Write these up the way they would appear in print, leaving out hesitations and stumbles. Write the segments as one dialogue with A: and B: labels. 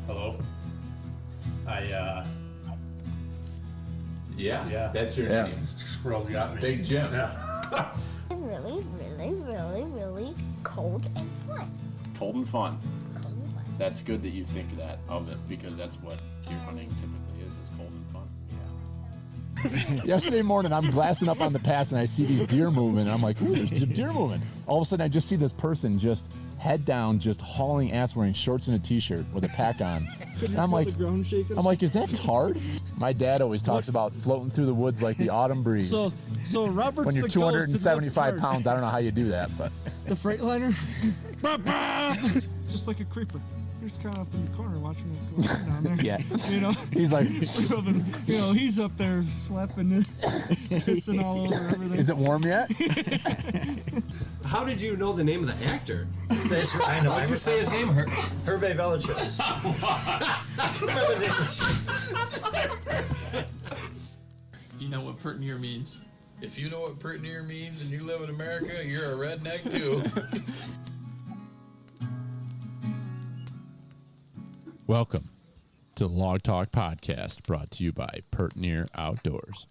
A: Hello.
B: Yeah, that's your name.
A: Squirrels got me.
B: Big Jim.
A: Yeah.
C: Really, really, really, really cold and fun.
B: Cold and fun.
C: Cold and fun.
B: That's good that you think that of it, because that's what deer hunting typically is cold and fun.
D: Yesterday morning, I'm glassing up on the pass, and I see these deer moving. And I'm like, ooh, there's some deer moving. All of a sudden, I just see this person just head down, just hauling ass, wearing shorts and a T-shirt with a pack on. And I'm like, is that Tard? My dad always talks about floating through the woods like the autumn breeze.
E: So Robert's
D: when you're
E: the
D: 275 pounds, I don't know how you do that, but
E: the Freightliner. It's just like a creeper. You're just kind of up in the corner watching what's going on down there.
D: Yeah.
E: You know.
D: He's like,
E: he's up there slapping it, pissing all over everything.
D: Is it warm yet?
F: How did you know the name of the actor?
G: That's right. I know.
F: How did you say his name?
G: Hervé Villechaize.
H: You know what pert near means.
I: If you know what pert near means and you live in America, you're a redneck too.
B: Welcome to the Log Talk Podcast, brought to you by Pert Near Outdoors.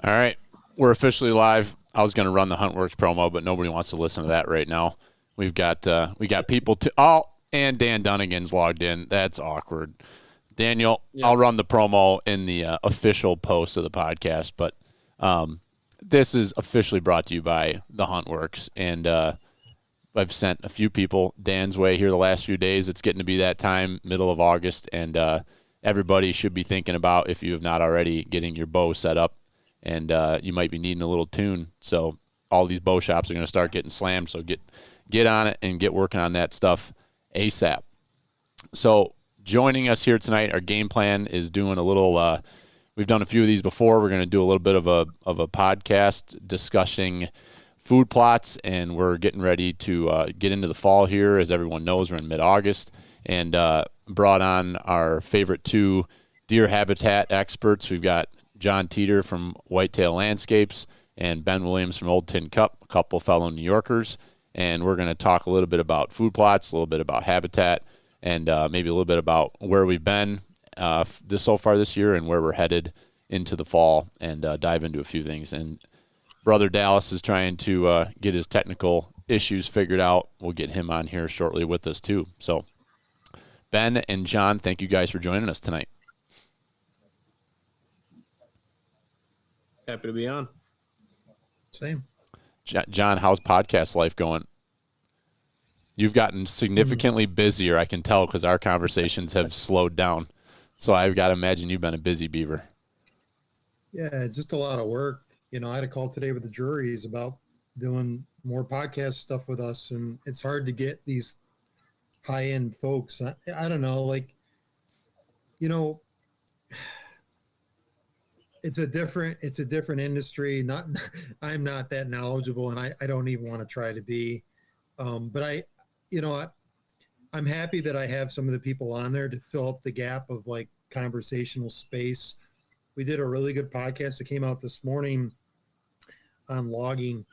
B: All right, we're officially live. I was going to run the Huntworks promo, but nobody wants to listen to that right now. We got people to and Dan Dunnigan's logged in. That's awkward. Daniel, yeah. I'll run the promo in the official post of the podcast, but this is officially brought to you by the Huntworks, and I've sent a few people Dan's way here the last few days. It's getting to be that time, middle of August, and everybody should be thinking about, if you have not already, getting your bow set up, and you might be needing a little tune. So all these bow shops are going to start getting slammed, so get on it and get working on that stuff ASAP. So joining us here tonight, our game plan is doing a little we've done a few of these before. We're going to do a little bit of a podcast discussing food plots, and we're getting ready to get into the fall here. As everyone knows, we're in mid-August, and brought on our favorite two deer habitat experts. We've got Jon Teater from Whitetail Landscapes and Ben Williams from Old Tin Cup, a couple fellow New Yorkers, and we're going to talk a little bit about food plots, a little bit about habitat, and maybe a little bit about where we've been so far this year and where we're headed into the fall, and dive into a few things. And Brother Dallas is trying to get his technical issues figured out. We'll get him on here shortly with us too. So Ben and Jon, thank you guys for joining us tonight.
F: Happy to be on.
G: Same.
B: Jon, how's podcast life going? You've gotten significantly busier, I can tell, because our conversations have slowed down. So I've got to imagine you've been a busy beaver.
G: Yeah, it's just a lot of work. You know, I had a call today with the juries about doing more podcast stuff with us, and it's hard to get these high-end folks. I don't know, like, you know, it's a different industry. I'm not that knowledgeable, and I don't even want to try to be. But I'm happy that I have some of the people on there to fill up the gap of like conversational space. We did a really good podcast that came out this morning on logging.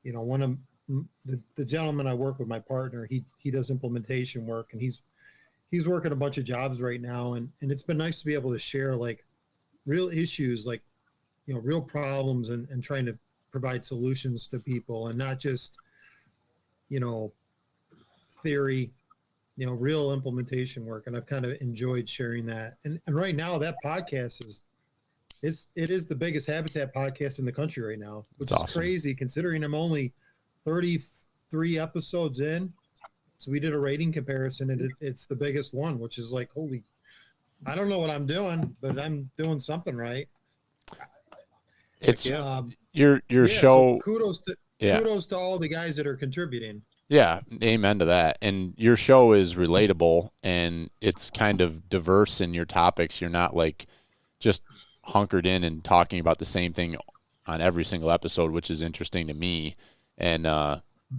G: You know, one of the gentlemen I work with, my partner, he does implementation work, and he's working a bunch of jobs right now. And it's been nice to be able to share like real issues, like, you know, real problems, and trying to provide solutions to people, and not just, you know, theory, you know, real implementation work. And I've kind of enjoyed sharing that. And right now that podcast it is the biggest habitat podcast in the country right now, which is awesome. Crazy considering I'm only 33 episodes in. So we did a rating comparison, and it's the biggest one, which is like, holy, I don't know what I'm doing, but I'm doing something right.
B: It's your show.
G: So kudos to all the guys that are contributing.
B: Yeah, amen to that. And your show is relatable, and it's kind of diverse in your topics. You're not like just hunkered in and talking about the same thing on every single episode, which is interesting to me. And,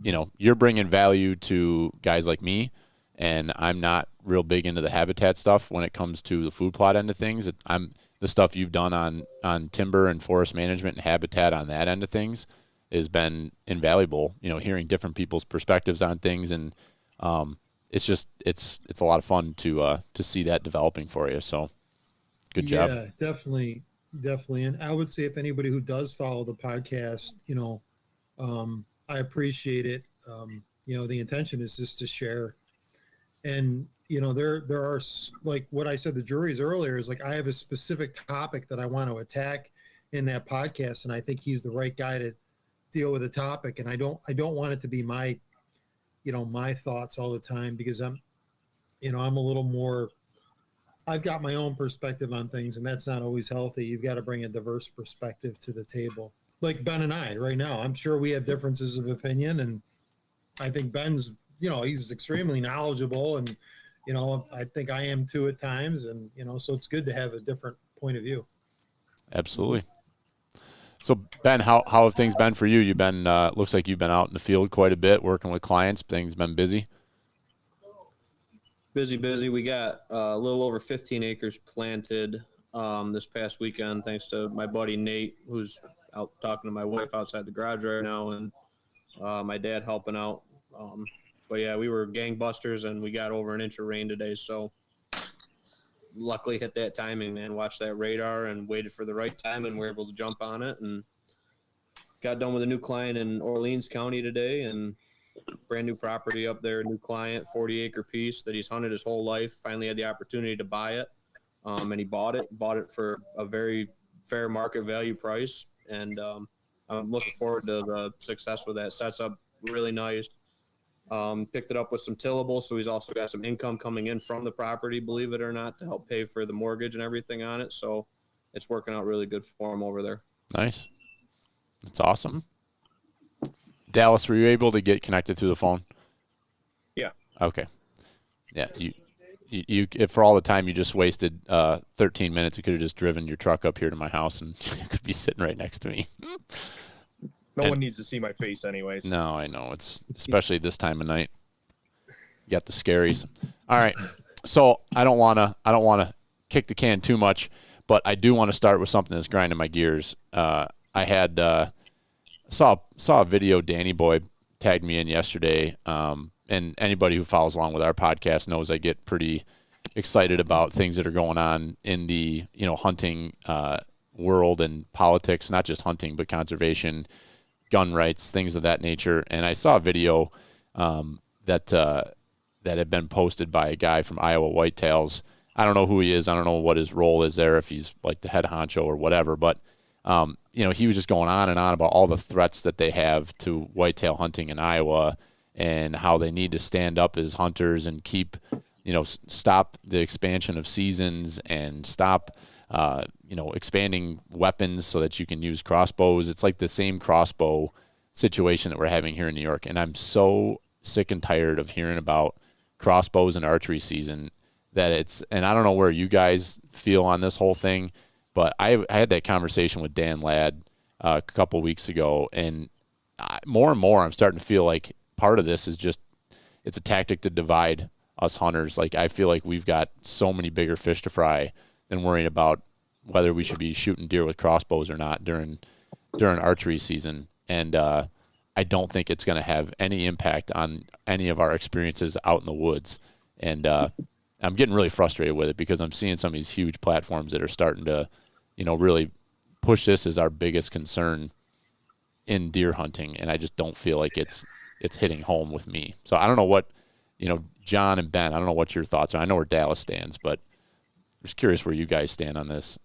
B: you know, you're bringing value to guys like me, and I'm not real big into the habitat stuff when it comes to the food plot end of things. The stuff you've done on timber and forest management and habitat on that end of things, has been invaluable. Hearing different people's perspectives on things, and it's a lot of fun to see that developing for you. So good job.
G: Yeah, definitely. And I would say if anybody who does follow the podcast, I appreciate it. The intention is just to share. And, there are, like what I said, the juries earlier is like, I have a specific topic that I want to attack in that podcast. And I think he's the right guy to deal with the topic. And I don't want it to be my thoughts all the time, because I'm a little more, I've got my own perspective on things, and that's not always healthy. You've got to bring a diverse perspective to the table. Like Ben and I right now, I'm sure we have differences of opinion, and I think Ben's, he's extremely knowledgeable, and, I think I am too at times. And, so it's good to have a different point of view.
B: Absolutely. So Ben, how have things been for you? You've been, looks like you've been out in the field quite a bit, working with clients. Things been busy.
A: Busy. We got a little over 15 acres planted this past weekend, thanks to my buddy Nate, who's out talking to my wife outside the garage right now, and my dad helping out. But yeah, we were gangbusters, and we got over an inch of rain today. So luckily hit that timing, man. Watched that radar and waited for the right time, and we're able to jump on it. And got done with a new client in Orleans County today, and brand new property up there, new client, 40-acre piece that he's hunted his whole life. Finally had the opportunity to buy it, and he bought it for a very fair market value price. And I'm looking forward to the success with that. Sets up really nice. Picked it up with some tillable, so he's also got some income coming in from the property, believe it or not, to help pay for the mortgage and everything on it. So it's working out really good for him over there.
B: Nice. That's awesome. Dallas, were you able to get connected through the phone?
A: Yeah.
B: Okay. Yeah. You for all the time you just wasted 13 minutes, you could have just driven your truck up here to my house, and you could be sitting right next to me.
J: No one needs to see my face anyways.
B: No, I know. It's especially this time of night. You got the scaries. All right. So I don't wanna kick the can too much, but I do want to start with something that's grinding my gears. I had saw a video Danny Boy tagged me in yesterday, and anybody who follows along with our podcast knows I get pretty excited about things that are going on in the hunting world and politics, not just hunting but conservation, gun rights, things of that nature. And I saw a video that had been posted by a guy from Iowa Whitetails. I don't know who he is. I don't know what his role is there, if he's like the head honcho or whatever, but he was just going on and on about all the threats that they have to whitetail hunting in Iowa, and how they need to stand up as hunters and keep, stop the expansion of seasons and stop, expanding weapons so that you can use crossbows. It's like the same crossbow situation that we're having here in New York. And I'm so sick and tired of hearing about crossbows and archery season and I don't know where you guys feel on this whole thing, but I had that conversation with Dan Ladd a couple weeks ago, and more and more I'm starting to feel like part of this is just, it's a tactic to divide us hunters. Like, I feel like we've got so many bigger fish to fry than worrying about whether we should be shooting deer with crossbows or not during archery season. And I don't think it's going to have any impact on any of our experiences out in the woods. And I'm getting really frustrated with it, because I'm seeing some of these huge platforms that are starting to, really push this as our biggest concern in deer hunting. And I just don't feel like it's hitting home with me. So I don't know what, Jon and Ben, I don't know what your thoughts are. I know where Dallas stands, but I'm just curious where you guys stand on this.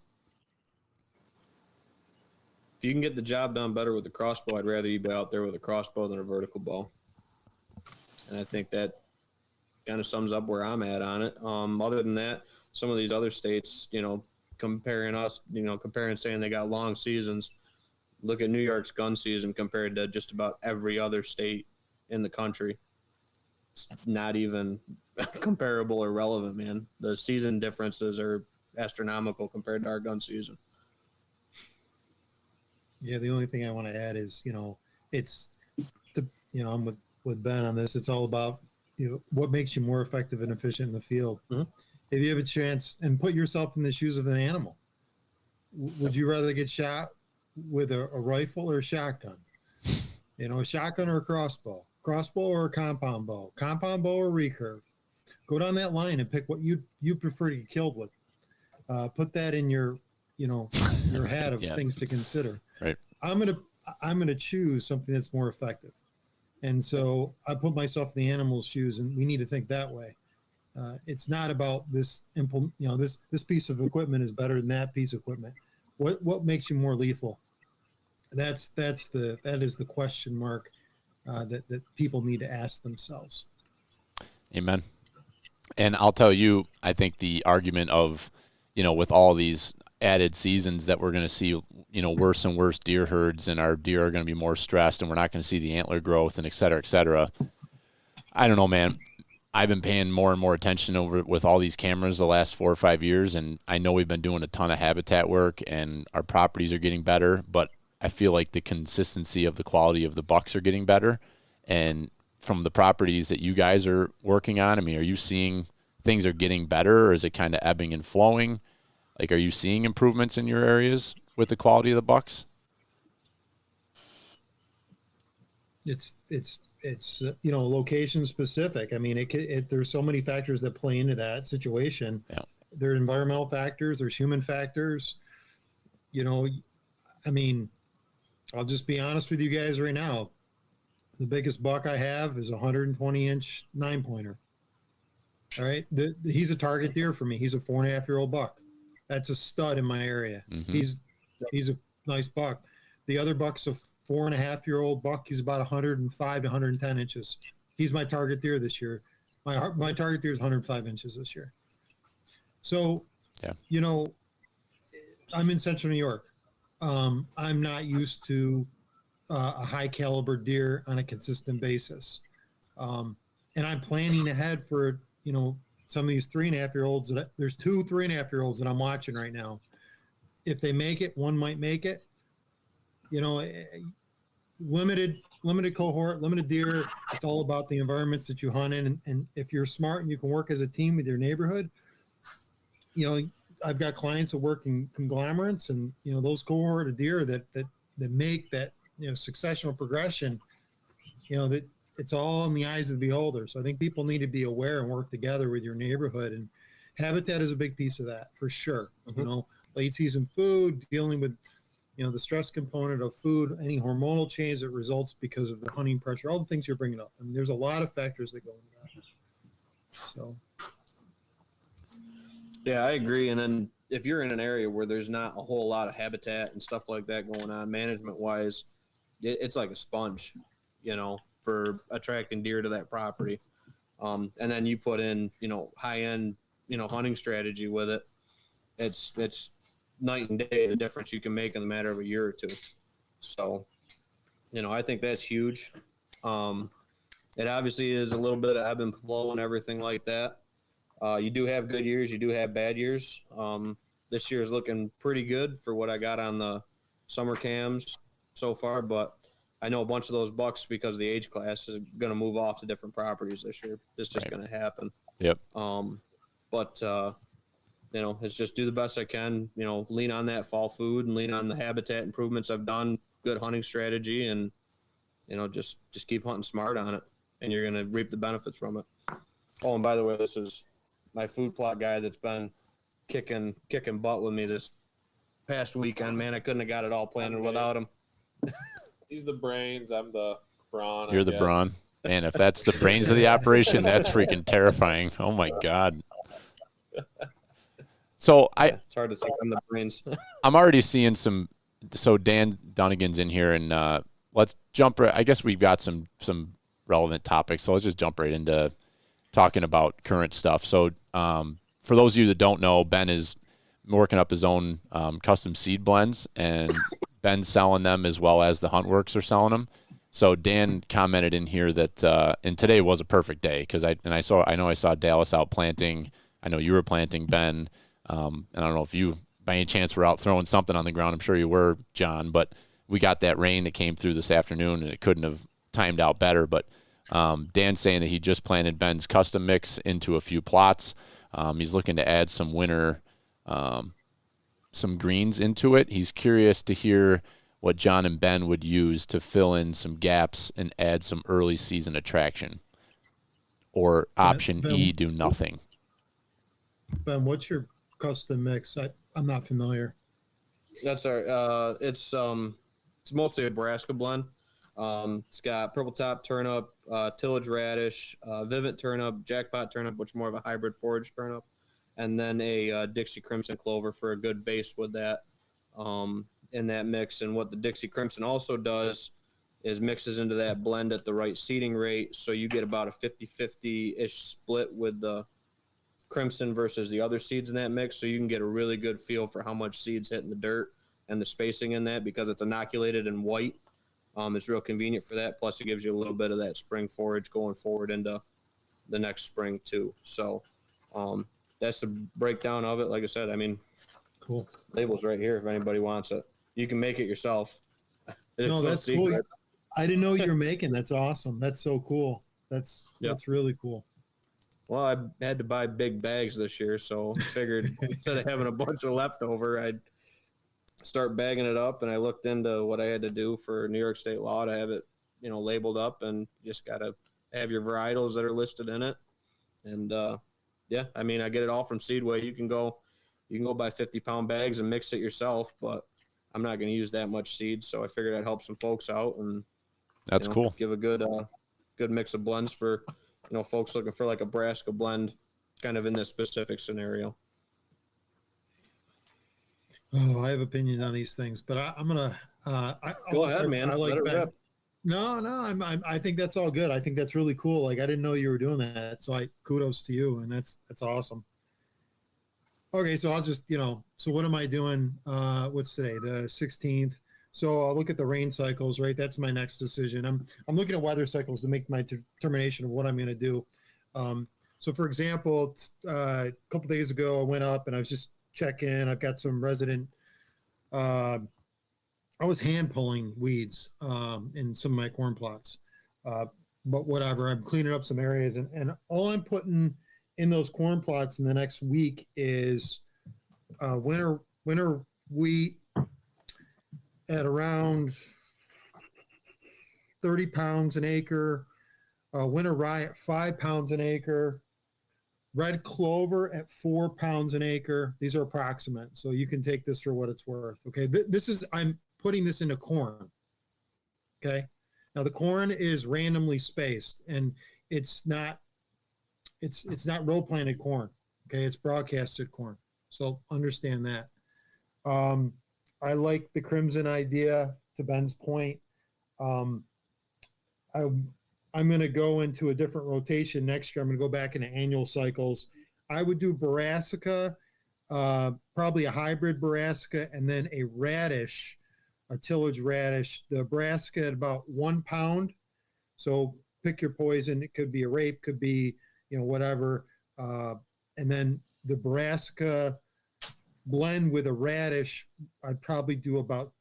A: If you can get the job done better with the crossbow, I'd rather you be out there with a crossbow than a vertical bow. And I think that kind of sums up where I'm at on it. Other than that, some of these other states, comparing saying they got long seasons. Look at New York's gun season compared to just about every other state in the country. It's not even comparable or relevant, man. The season differences are astronomical compared to our gun season.
G: Yeah, the only thing I want to add is, it's I'm with Ben on this. It's all about, what makes you more effective and efficient in the field.
A: Mm-hmm.
G: If you have a chance, and put yourself in the shoes of an animal, would you rather get shot with a rifle or a shotgun? A shotgun or a crossbow or a compound bow or recurve. Go down that line and pick what you prefer to get killed with. Put that in your hat of things to consider.
B: Right.
G: I'm gonna choose something that's more effective, and so I put myself in the animal's shoes, and we need to think that way. It's not about this this piece of equipment is better than that piece of equipment. What makes you more lethal? That is the question mark that people need to ask themselves.
B: Amen. And I'll tell you, I think the argument of, with all these added seasons that we're going to see, worse and worse deer herds, and our deer are going to be more stressed, and we're not going to see the antler growth, and et cetera, et cetera. I don't know, man. I've been paying more and more attention over with all these cameras the last 4 or 5 years, and I know we've been doing a ton of habitat work, and our properties are getting better, but I feel like the consistency of the quality of the bucks are getting better. And from the properties that you guys are working on, I mean, are you seeing things are getting better, or is it kind of ebbing and flowing? Like, are you seeing improvements in your areas with the quality of the bucks?
G: It's location specific. I mean, there's so many factors that play into that situation.
B: Yeah.
G: There are environmental factors. There's human factors. I mean, I'll just be honest with you guys right now. The biggest buck I have is a 120-inch 9-pointer. All right. He's a target deer for me. He's a 4.5-year-old buck. That's a stud in my area.
B: Mm-hmm.
G: He's a nice buck. The other buck's a 4.5-year-old buck. He's about 105 to 110 inches. He's my target deer this year. My target deer is 105 inches this year. So, I'm in Central New York. I'm not used to a high caliber deer on a consistent basis. And I'm planning ahead for, some of these 3.5-year-olds there's 2 3.5-year-olds that I'm watching right now. If they make it, one might make it, limited cohort, limited deer. It's all about the environments that you hunt in. And if you're smart and you can work as a team with your neighborhood, I've got clients that work in conglomerates, and those cohort of deer that make that successional progression. That it's all in the eyes of the beholder. So I think people need to be aware and work together with your neighborhood, and habitat is a big piece of that for sure.
B: Mm-hmm.
G: Late season food, dealing with the stress component of food, any hormonal change that results because of the hunting pressure, all the things you're bringing up. I mean, there's a lot of factors that go into that. So.
A: Yeah, I agree. And then if you're in an area where there's not a whole lot of habitat and stuff like that going on, management-wise, it's like a sponge, for attracting deer to that property. And then you put in, high-end, hunting strategy with it. It's night and day, the difference you can make in the matter of a year or two. So, I think that's huge. It obviously is a little bit of ebb and flow and everything like that. You do have good years. You do have bad years. This year is looking pretty good for what I got on the summer cams so far, but I know a bunch of those bucks, because the age class is going to move off to different properties this year. It's just going to happen.
B: Yep.
A: But it's just do the best I can, lean on that fall food and lean on the habitat improvements I've done, good hunting strategy, and, just keep hunting smart on it, and you're going to reap the benefits from it. Oh, and by the way, this is my food plot guy that's been kicking butt with me this past weekend. Man, I couldn't have got it all planned without him.
K: He's the brains. I'm the brawn.
B: You're the brawn. Man, if that's the brains of the operation, that's freaking terrifying. Oh my God. So
A: it's hard to think I'm the brains.
B: I'm already seeing some. So Dan Dunnigan's in here, and let's jump. I guess we've got some relevant topics, so let's just jump right into talking about current stuff. So for those of you that don't know, Ben is working up his own custom seed blends, and Ben's selling them as well as the Huntworks are selling them. So Dan commented in here that and today was a perfect day, because I know I saw Dallas out planting. I know you were planting, Ben. And I don't know if you by any chance were out throwing something on the ground. I'm sure you were, John, but we got that rain that came through this afternoon, and it couldn't have timed out better. But Dan's saying that he just planted Ben's custom mix into a few plots. He's looking to add some winter, some greens into it. He's curious to hear what Jon and Ben would use to fill in some gaps and add some early season attraction. Or option E, do nothing.
G: Ben, what's your custom mix? I'm not familiar.
A: That's our. It's mostly a Nebraska blend. It's got purple top turnip, tillage radish, Vivint turnip, jackpot turnip, which is more of a hybrid forage turnip, and then a Dixie Crimson clover for a good base with that in that mix. And what the Dixie Crimson also does is mixes into that blend at the right seeding rate, so you get about a 50-50-ish split with the Crimson versus the other seeds in that mix, so you can get a really good feel for how much seeds hit in the dirt and the spacing in that, because it's inoculated in white. It's real convenient for that. Plus, it gives you a little bit of that spring forage going forward into the next spring too. So that's the breakdown of it. Like I said, I mean,
G: cool.
A: Label's right here if anybody wants it. You can make it yourself.
G: No, that's cool. I didn't know you were making. That's awesome. That's so cool. That's really cool.
A: Well, I had to buy big bags this year, so I figured instead of having a bunch of leftover, I'd start bagging it up. And I looked into what I had to do for New York State law to have it, labeled up, and just got to have your varietals that are listed in it. And yeah, I mean, I get it all from Seedway. You can go buy 50-pound bags and mix it yourself, but I'm not going to use that much seed, so I figured I'd help some folks out and
B: that's cool.
A: Give a good mix of blends for folks looking for like a Nebraska blend, kind of in this specific scenario.
G: Oh, I have opinions on these things, but I'm gonna
A: go ahead, man.
G: I like Ben. No, I think that's all good. I think that's really cool. Like, I didn't know you were doing that, so kudos to you, and that's awesome. Okay, so I'll just so what am I doing? What's today? The 16th. So I'll look at the rain cycles, right? That's my next decision. I'm looking at weather cycles to make my determination of what I'm going to do. So for example, a couple days ago, I went up and I was just checking. I've got some resident. I was hand pulling weeds in some of my corn plots, but whatever. I'm cleaning up some areas, and all I'm putting in those corn plots in the next week is winter wheat at around 30 pounds an acre, winter rye at 5 pounds an acre, red clover at 4 pounds an acre. These are approximate, so you can take this for what it's worth. Okay, I'm putting this into corn. Okay, now the corn is randomly spaced, and it's not row planted corn. Okay, it's broadcasted corn. So understand that. I like the Crimson idea, to Ben's point. I'm going to go into a different rotation next year. I'm going to go back into annual cycles. I would do brassica, probably a hybrid brassica, and then a radish, a tillage radish. The brassica at about 1 pound. So pick your poison. It could be a rape, could be, whatever. And then the brassica blend with a radish, I'd probably do about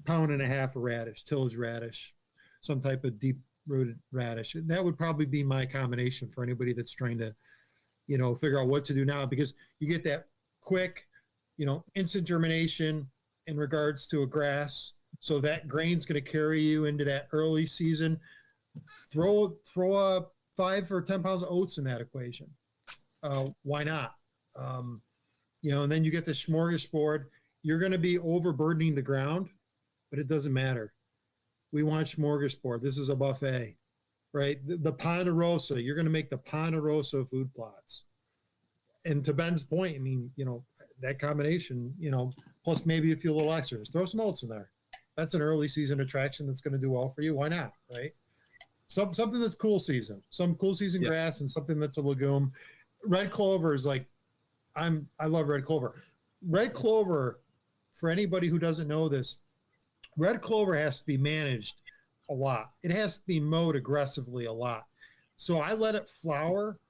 G: 1.5 pounds of radish, tillage radish, some type of deep rooted radish. That would probably be my combination for anybody that's trying to, figure out what to do now, because you get that quick, instant germination in regards to a grass. So that grain's going to carry you into that early season. Throw a 5 or 10 pounds of oats in that equation. Why not? And then you get the smorgasbord. You're going to be overburdening the ground, but it doesn't matter. We want smorgasbord. This is a buffet, right? The Ponderosa, you're going to make the Ponderosa food plots. And to Ben's point, I mean, that combination, plus maybe a few little extras, throw some oats in there. That's an early season attraction that's going to do well for you. Why not, right? Something that's cool season, some cool season grass, and something that's a legume. Red clover is like, I love red clover. Red clover, for anybody who doesn't know this, red clover has to be managed a lot. It has to be mowed aggressively a lot. So I let it flower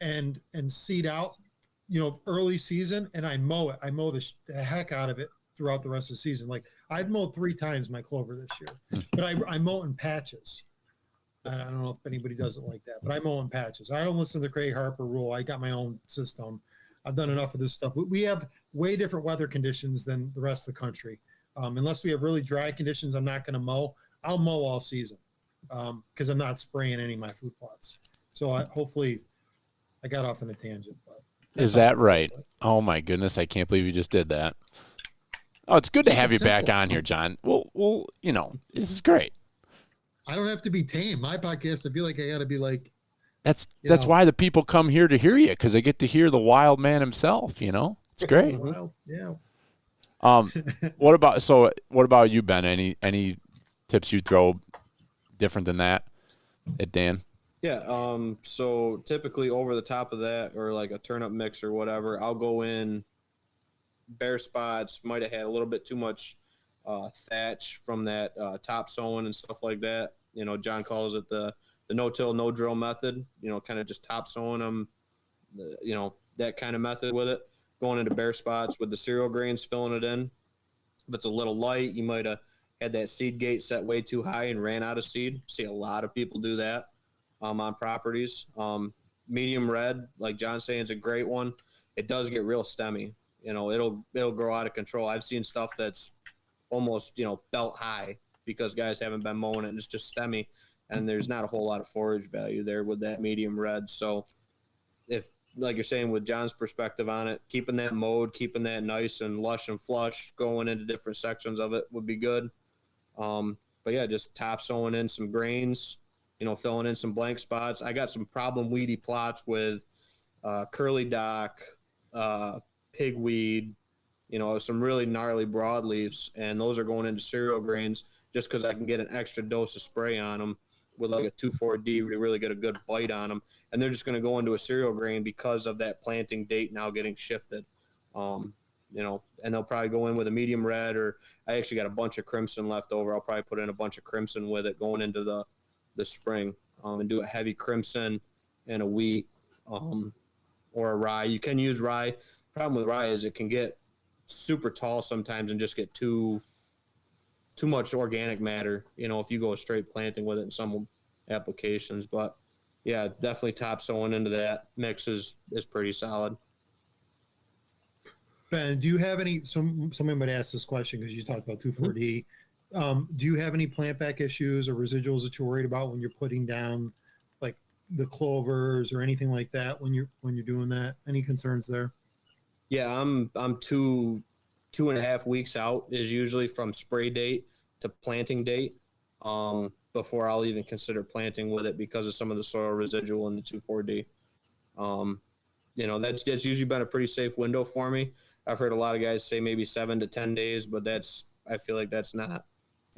G: and seed out, early season, and I mow it. I mow the heck out of it throughout the rest of the season. Like, I've mowed 3 times my clover this year, but I mow in patches. I don't know if anybody does it like that, but I mow in patches. I don't listen to the Craig Harper rule. I got my own system. I've done enough of this stuff. We have way different weather conditions than the rest of the country. Unless we have really dry conditions, I'm not going to mow. I'll mow all season because I'm not spraying any of my food plots. So hopefully I got off on a tangent. But
B: is that right? Oh my goodness, I can't believe you just did that. Oh, it's good to have you back on here, Jon. Well, this is great.
G: I don't have to be tame. My podcast, I feel like I got to be like.
B: That's why the people come here to hear you, because they get to hear the wild man himself. It's great.
G: Wild, yeah.
B: What about you, Ben? Any tips you throw different than that at Dan?
A: Yeah. So typically over the top of that, or like a turnip mix or whatever, I'll go in bare spots. Might have had a little bit too much thatch from that top sowing and stuff like that. Jon calls it the no-till, no-drill method. Kind of just top sowing them. That kind of method with it. Going into bare spots with the cereal grains, filling it in. If it's a little light, you might have had that seed gate set way too high and ran out of seed. See a lot of people do that on properties. Medium red, like Jon's saying, is a great one. It does get real stemmy. It'll grow out of control. I've seen stuff that's almost, belt high because guys haven't been mowing it and it's just stemmy, and there's not a whole lot of forage value there with that medium red. So if, like you're saying, with Jon's perspective on it, keeping that mowed, keeping that nice and lush and flush, going into different sections of it would be good. But yeah, just top sowing in some grains, filling in some blank spots. I got some problem weedy plots with curly dock, pigweed, some really gnarly broadleaves, and those are going into cereal grains just because I can get an extra dose of spray on them with like a 2,4-D. We really get a good bite on them, and they're just going to go into a cereal grain because of that planting date now getting shifted. And they'll probably go in with a medium red, or I actually got a bunch of crimson left over. I'll probably put in a bunch of crimson with it going into the spring, and do a heavy crimson and a wheat, or a rye. You can use rye. Problem with rye is it can get super tall sometimes and just get too much organic matter, if you go straight planting with it in some applications. But yeah, definitely top sowing into that mix is pretty solid.
G: Ben, do you have any, somebody might ask this question because you talked about 2,4-D. Do you have any plant back issues or residuals that you're worried about when you're putting down like the clovers or anything like that when you're doing that? Any concerns there?
A: Yeah, I'm 2.5 weeks out is usually from spray date to planting date, before I'll even consider planting with it because of some of the soil residual in the 2,4-D. That's usually been a pretty safe window for me. I've heard a lot of guys say maybe 7 to 10 days, but I feel like that's not.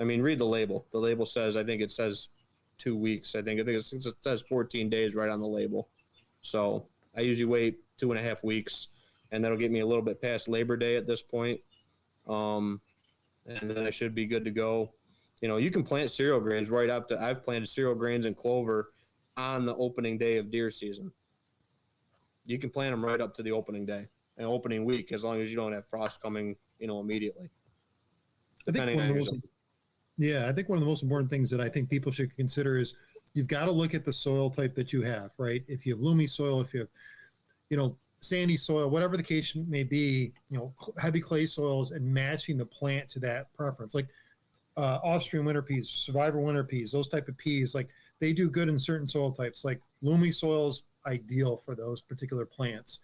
A: I mean, read the label. The label says, I think it says 2 weeks. I think it says 14 days right on the label. So I usually wait 2.5 weeks, and that'll get me a little bit past Labor Day at this point. And then I should be good to go. You can plant cereal grains right up to, I've planted cereal grains and clover on the opening day of deer season. You can plant them right up to the opening day and opening week, as long as you don't have frost coming, immediately.
G: I think one of the most important things that I think people should consider is you've got to look at the soil type that you have, right? If you have loomy soil, if you have, sandy soil, whatever the case may be, heavy clay soils, and matching the plant to that preference. Like Austrian winter peas, Survivor winter peas, those type of peas, like they do good in certain soil types. Like loomy soil is ideal for those particular plants.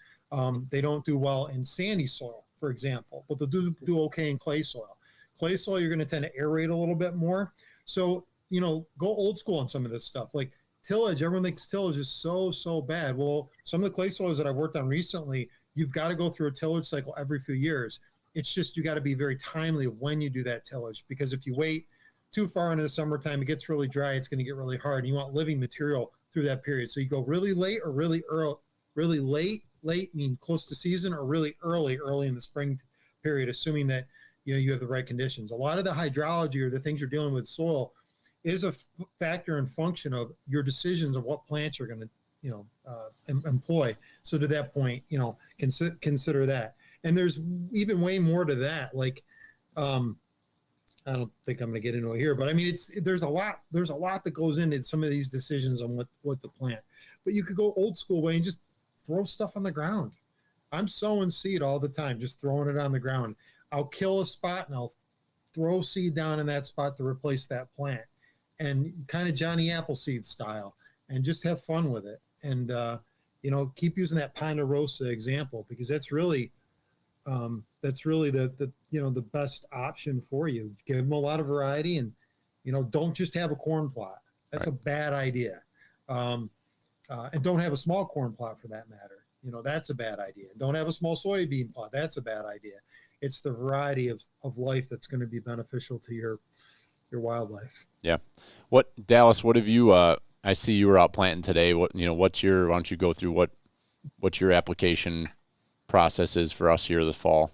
G: They don't do well in sandy soil, for example, but they'll do okay in clay soil. Clay soil, you're going to tend to aerate a little bit more. So, go old school on some of this stuff. Like tillage, everyone thinks tillage is so bad. Well, some of the clay soils that I've worked on recently, you've got to go through a tillage cycle every few years. It's just you got to be very timely when you do that tillage, because if you wait too far into the summertime, it gets really dry, it's going to get really hard. And you want living material through that period. So you go really late or really early. Really late mean close to season, or really early in the spring period, assuming that you have the right conditions. A lot of the hydrology or the things you're dealing with soil is a factor and function of your decisions of what plants you're going to employ. So to that point, consider that. And there's even way more to that. Like, I don't think I'm going to get into it here, but I mean, there's a lot that goes into some of these decisions on what to plant. But you could go old school way and just throw stuff on the ground. I'm sowing seed all the time, just throwing it on the ground. I'll kill a spot and I'll throw seed down in that spot to replace that plant, and kind of Johnny Appleseed style, and just have fun with it. And keep using that Ponderosa example, because that's really the best option for you. Give them a lot of variety, and don't just have a corn plot. That's a bad idea. And don't have a small corn plot for that matter. That's a bad idea. Don't have a small soybean plot. That's a bad idea. It's the variety of life that's going to be beneficial to your wildlife.
B: Yeah. Dallas, what have you, I see you were out planting today. Why don't you go through what your application process is for us here this fall?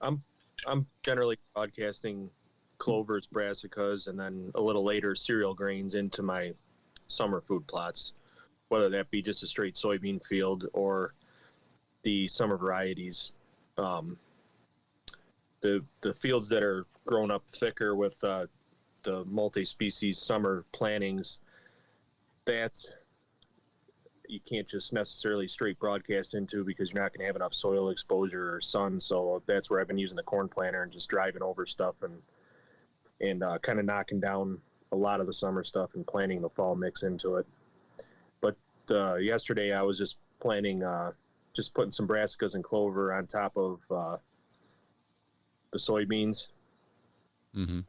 J: I'm generally broadcasting clovers, brassicas, and then a little later cereal grains into my summer food plots, whether that be just a straight soybean field or the summer varieties. The fields that are grown up thicker with the multi-species summer plantings, that you can't just necessarily straight broadcast into, because you're not going to have enough soil exposure or sun. So that's where I've been using the corn planter and just driving over stuff and kind of knocking down a lot of the summer stuff and planting the fall mix into it. But yesterday I was just planting, just putting some brassicas and clover on top of the soybeans.
B: Mm-hmm.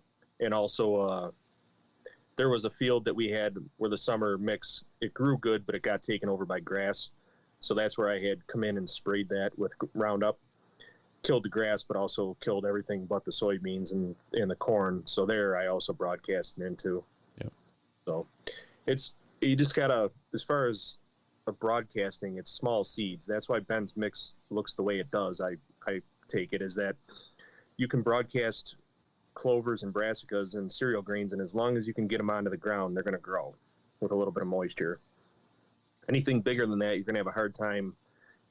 J: And also there was a field that we had where the summer mix, it grew good, but it got taken over by grass. So that's where I had come in and sprayed that with Roundup, killed the grass, but also killed everything but the soybeans and the corn. So there I also broadcasted into.
B: Yeah.
J: So you just gotta, as far as broadcasting, it's small seeds. That's why Ben's mix looks the way it does. I take it as that you can broadcast clovers and brassicas and cereal grains, and as long as you can get them onto the ground, they're going to grow with a little bit of moisture. Anything bigger than that, you're going to have a hard time.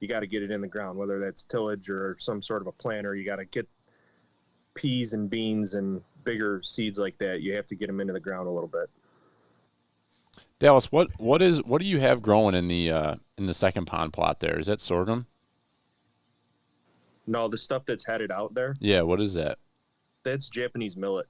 J: You got to get it in the ground, whether that's tillage or some sort of a planter. You got to get peas and beans and bigger seeds like that. You have to get them into the ground a little bit.
B: Dallas, what do you have growing in the second pond plot there? Is that sorghum?
J: No, the stuff that's headed out there.
B: Yeah, what is that?
J: That's Japanese millet.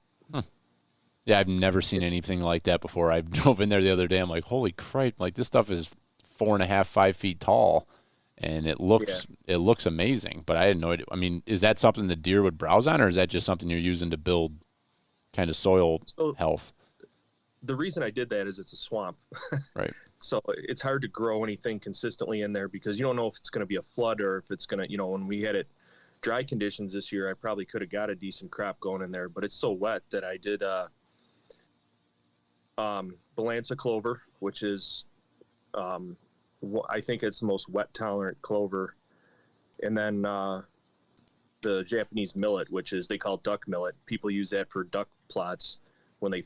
B: Yeah, I've never seen anything like that before. I drove in there the other day. I'm like, holy crap! Like, this stuff is 4.5, 5 feet tall, and it looks amazing. But I had no idea. I mean, is that something the deer would browse on, or is that just something you're using to build kind of soil health?
J: The reason I did that is it's a swamp.
B: Right.
J: So it's hard to grow anything consistently in there, because you don't know if it's going to be a flood or if it's going to, when we had it dry conditions this year, I probably could have got a decent crop going in there, but it's so wet that I did Balanza clover, which is I think it's the most wet tolerant clover, and then the Japanese millet, which is they call duck millet. People use that for duck plots when they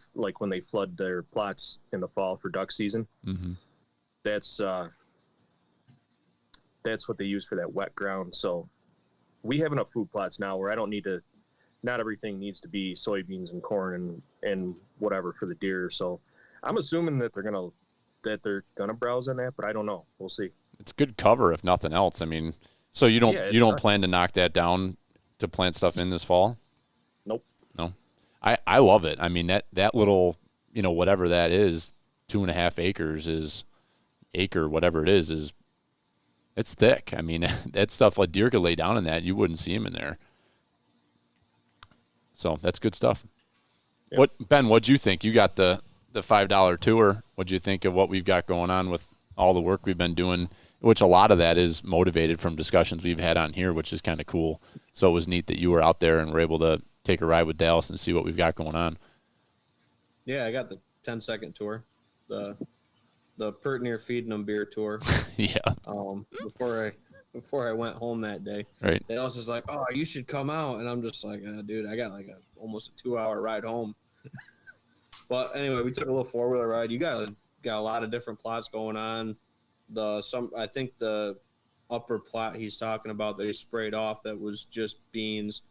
J: flood their plots in the fall for duck season.
B: Mm-hmm.
J: That's what they use for that wet ground. So we have enough food plots now where I don't need to, not everything needs to be soybeans and corn and whatever for the deer. So I'm assuming that they're gonna browse on that, but I don't know. We'll see.
B: It's good cover if nothing else. I mean, so you don't plan to knock that down to plant stuff in this fall?
J: Nope.
B: No. I love it. I mean, that little, whatever that is, 2.5 acres whatever it is it's thick. I mean, that stuff, like deer could lay down in that. You wouldn't see him in there. So that's good stuff. Yep. Ben, what'd you think? You got the $5 tour. What'd you think of what we've got going on with all the work we've been doing, which a lot of that is motivated from discussions we've had on here, which is kind of cool. So it was neat that you were out there and were able to take a ride with Dallas and see what we've got going on.
A: Yeah, I got the 10-second tour. The Pert Near Feedinum beer tour.
B: Yeah.
A: Before I went home that day.
B: Right.
A: Dallas is like, "Oh, you should come out," and I'm just like, "Dude, I got almost a 2-hour ride home." But anyway, we took a little 4-wheeler ride. You got a lot of different plots going on. I think the upper plot he's talking about that he sprayed off, that was just beans.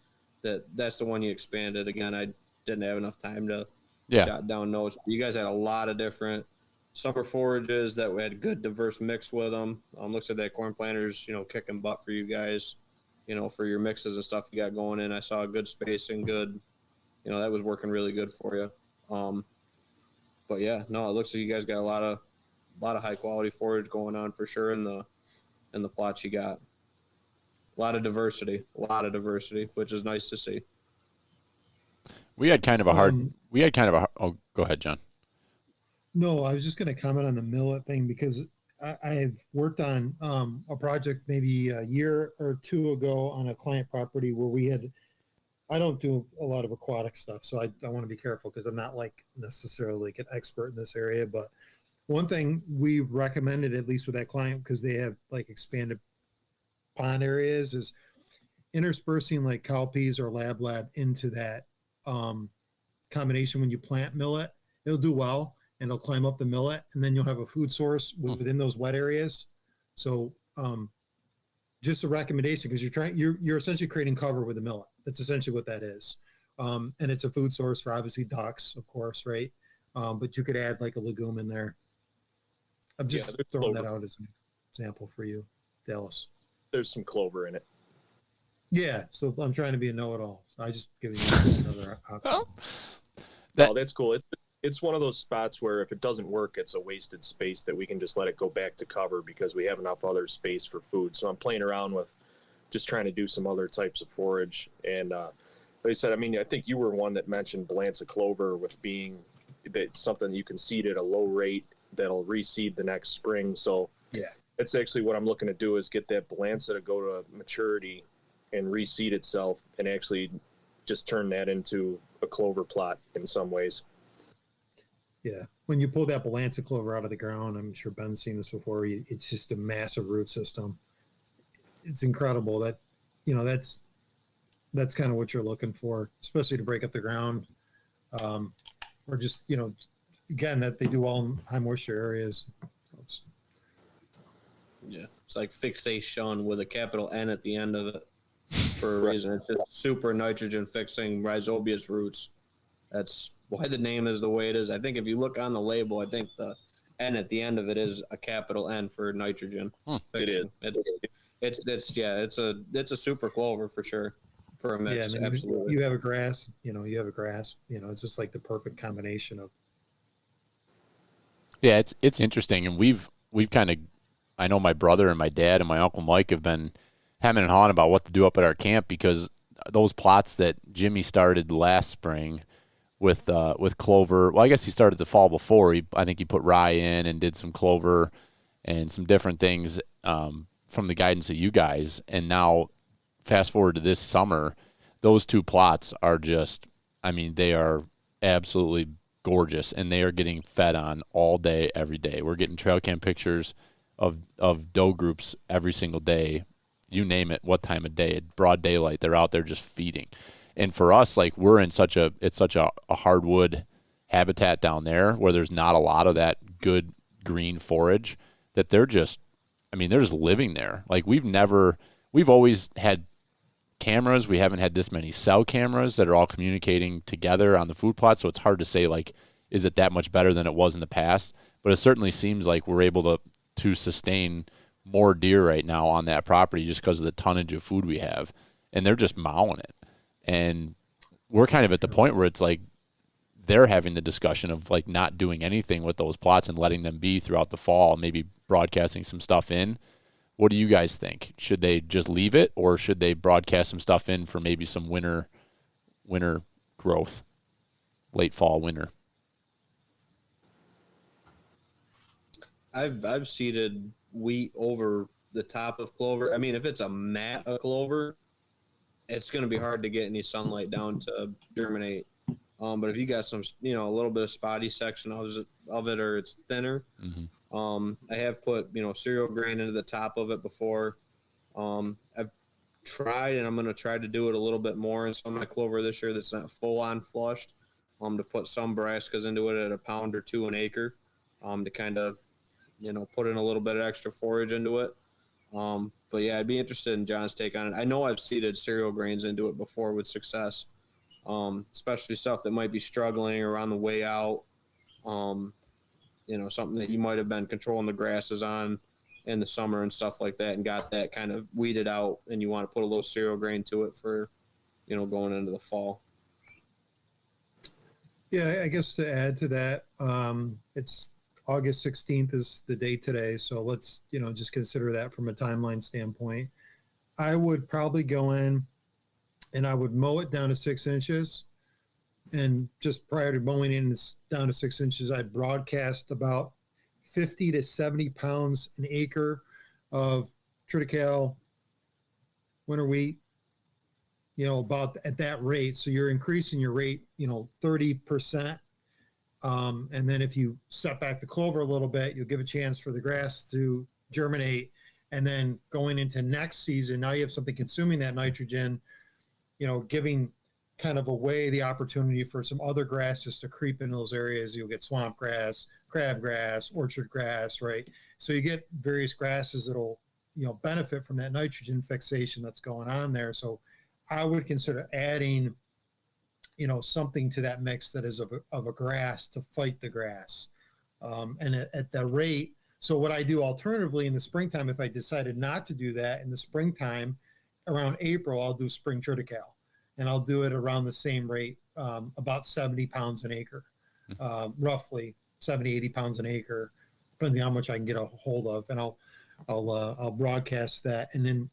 A: That's the one you expanded. Again, I didn't have enough time to jot down notes. You guys had a lot of different summer forages that had good diverse mix with them. Looks like that corn planters, kicking butt for you guys. for your mixes and stuff you got going in. I saw a good spacing, good, that was working really good for you. But yeah, no, it looks like you guys got a lot of high quality forage going on for sure in the plots you got. A lot of diversity, which is nice to see.
B: We had kind of a hard. Oh, go ahead, John.
G: No, I was just going to comment on the millet thing because I've worked on a project maybe a year or two ago on a client property where I don't do a lot of aquatic stuff, so I want to be careful because I'm not like necessarily like an expert in this area. But one thing we recommended, at least with that client, because they have like expanded pond areas, is interspersing like cowpeas or lab into that combination. When you plant millet, it'll do well and it'll climb up the millet, and then you'll have a food source within those wet areas. So just a recommendation, because you're essentially creating cover with the millet. That's essentially what that is. And it's a food source for obviously ducks, of course, right? But you could add like a legume in there. I'm just throwing that out as an example for you, Dallas.
J: There's some clover in it.
G: Yeah, so I'm trying to be a know-it-all. So I just giving you another option.
J: That's cool. It's one of those spots where if it doesn't work, it's a wasted space that we can just let it go back to cover because we have enough other space for food. So I'm playing around with just trying to do some other types of forage. And like I said, I think you were one that mentioned Balanza clover with being that's something you can seed at a low rate that'll reseed the next spring. So
G: yeah,
J: that's actually what I'm looking to do is get that Balanza to go to maturity and reseed itself and actually just turn that into a clover plot in some ways.
G: Yeah. When you pull that Balanza clover out of the ground, I'm sure Ben's seen this before. It's just a massive root system. It's incredible that, that's kind of what you're looking for, especially to break up the ground. Or just, again, that they do all in high moisture areas.
A: It's like fixation with a capital N at the end of it for a reason. It's just super nitrogen fixing rhizobius roots. That's why the name is the way it is. I think if you look on the label, I think the N at the end of it is a capital N for nitrogen.
J: It is.
A: It's a super clover for sure. For a mix,
G: yeah,
A: absolutely.
G: You have a grass, it's just like the perfect combination of.
B: Yeah, it's interesting, and we've kind of, I know my brother and my dad and my uncle Mike have been hemming and hawing about what to do up at our camp, because those plots that Jimmy started last spring with clover. Well, I guess he started the fall before. I think he put rye in and did some clover and some different things from the guidance of you guys, and now. Fast forward to this summer, those two plots are just, they are absolutely gorgeous, and they are getting fed on all day, every day. We're getting trail cam pictures of doe groups every single day. You name it, what time of day, at broad daylight, they're out there just feeding. And for us, like, we're in such a hardwood habitat down there where there's not a lot of that good green forage, that they're just living there. Like, we've always had cameras. We haven't had this many cell cameras that are all communicating together on the food plot, so it's hard to say, like, is it that much better than it was in the past? But it certainly seems like we're able to sustain more deer right now on that property just because of the tonnage of food we have, and they're just mowing it. And we're kind of at the point where it's like they're having the discussion of, like, not doing anything with those plots and letting them be throughout the fall, maybe broadcasting some stuff in. What do you guys think? Should they just leave it, or should they broadcast some stuff in for maybe some winter growth, late fall, winter?
A: I've seeded wheat over the top of clover. If it's a mat of clover, it's going to be hard to get any sunlight down to germinate. But if you got some, a little bit of spotty section of it, or it's thinner.
B: Mm-hmm.
A: I have put, cereal grain into the top of it before. I've tried, and I'm going to try to do it a little bit more in some of my clover this year that's not full on flushed, to put some brassicas into it at a pound or two an acre, to kind of, put in a little bit of extra forage into it. But yeah, I'd be interested in John's take on it. I know I've seeded cereal grains into it before with success, especially stuff that might be struggling or on the way out. Something that you might have been controlling the grasses on in the summer and stuff like that, and got that kind of weeded out, and you want to put a little cereal grain to it for, going into the fall.
G: Yeah, I guess to add to that, it's August 16th is the date today. So let's, just consider that from a timeline standpoint. I would probably go in and I would mow it down to 6 inches. And just prior to mowing it down to 6 inches, I'd broadcast about 50 to 70 pounds an acre of triticale winter wheat, about at that rate. So you're increasing your rate, 30%. And then if you set back the clover a little bit, you'll give a chance for the grass to germinate. And then going into next season, now you have something consuming that nitrogen, giving kind of away the opportunity for some other grasses to creep in those areas. You'll get swamp grass, crabgrass, orchard grass, right? So you get various grasses that'll, benefit from that nitrogen fixation that's going on there. So I would consider adding, something to that mix that is of a grass to fight the grass. And at the rate, so what I do alternatively in the springtime, if I decided not to do that in the springtime, around April, I'll do spring triticale. And I'll do it around the same rate, about 70 pounds an acre, roughly 70, 80 pounds an acre, depending on how much I can get a hold of. And I'll broadcast that. And then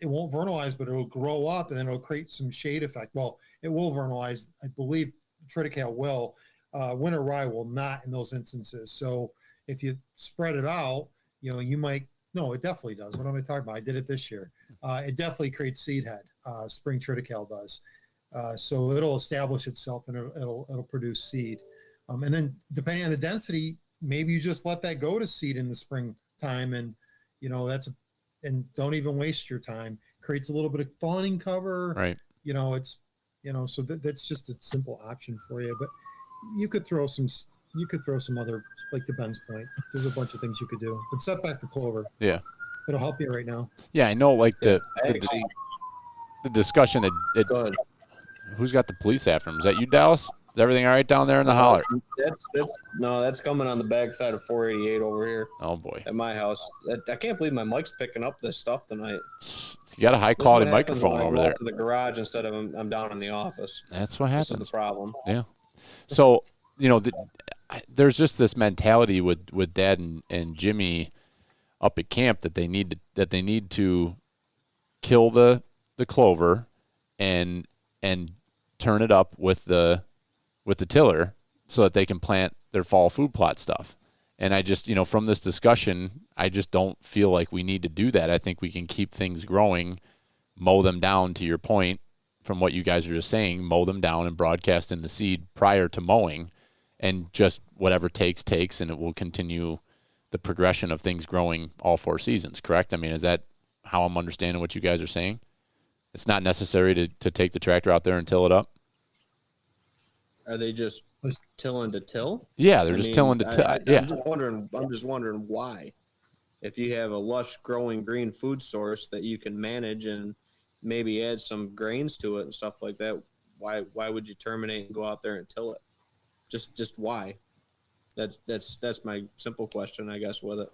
G: it won't vernalize, but it'll grow up and then it'll create some shade effect. Well, it will vernalize. I believe triticale will. Winter rye will not in those instances. So if you spread it out, you might, no, it definitely does. What am I talking about? I did it this year. It definitely creates seed head. Spring triticale does. So it'll establish itself and it'll produce seed. And then depending on the density, maybe you just let that go to seed in the springtime, and and don't even waste your time. Creates a little bit of fawning cover.
B: Right.
G: So that's just a simple option for you. But you could throw some other, like to Ben's point, there's a bunch of things you could do. But set back the clover.
B: Yeah.
G: It'll help you right now.
B: Yeah, I know. Like the discussion that
A: Go ahead.
B: who's got the police after him? Is that you, Dallas? Is everything all right down there in the holler?
A: That's coming on the backside of 488 over here.
B: Oh boy,
A: at my house. I can't believe my mic's picking up this stuff tonight.
B: You got a high quality microphone over there.
A: To the garage instead of I'm down in the office.
B: That's what happens.
A: This is the problem.
B: Yeah. So there's just this mentality with Dad and Jimmy up at camp that they need to kill the clover and turn it up with the tiller so that they can plant their fall food plot stuff. And I just, from this discussion, I just don't feel like we need to do that. I think we can keep things growing, mow them down, to your point, from what you guys are just saying, mow them down and broadcast in the seed prior to mowing, and just whatever takes, and it will continue the progression of things growing all 4 seasons, correct? I mean, is that how I'm understanding what you guys are saying? It's not necessary to take the tractor out there and till it up?
A: Are they just tilling to till?
B: Yeah, they're just tilling to till. Yeah.
A: I'm just wondering why. If you have a lush growing green food source that you can manage and maybe add some grains to it and stuff like that, why would you terminate and go out there and till it? Just why? That's my simple question, I guess, with it.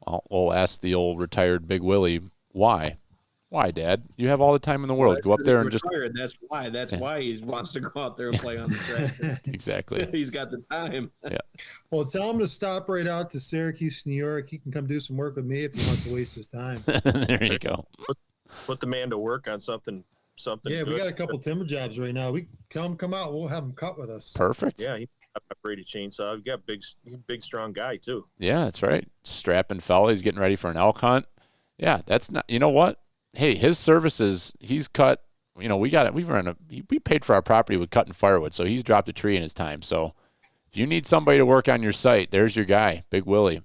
B: Well, we'll ask the old retired Big Willie, why? Why, Dad? You have all the time in the world. Go up there and
A: retired. That's why. That's why he wants to go out there and play on the track.
B: Exactly.
A: He's got the time.
B: Yeah.
G: Well, tell him to stop right out to Syracuse, New York. He can come do some work with me if he wants to waste his time.
B: There you go.
J: Put the man to work on something.
G: Yeah,
J: good.
G: We got a couple timber jobs right now. We come out. We'll have him cut with us.
B: Perfect.
J: Yeah, he operated chainsaw. You got big strong guy too.
B: Yeah, that's right. Strapping fella. He's getting ready for an elk hunt. Yeah, that's not. You know what? Hey, his services. He's cut. We paid for our property with cutting firewood, so he's dropped a tree in his time. So if you need somebody to work on your site, there's your guy, Big Willie.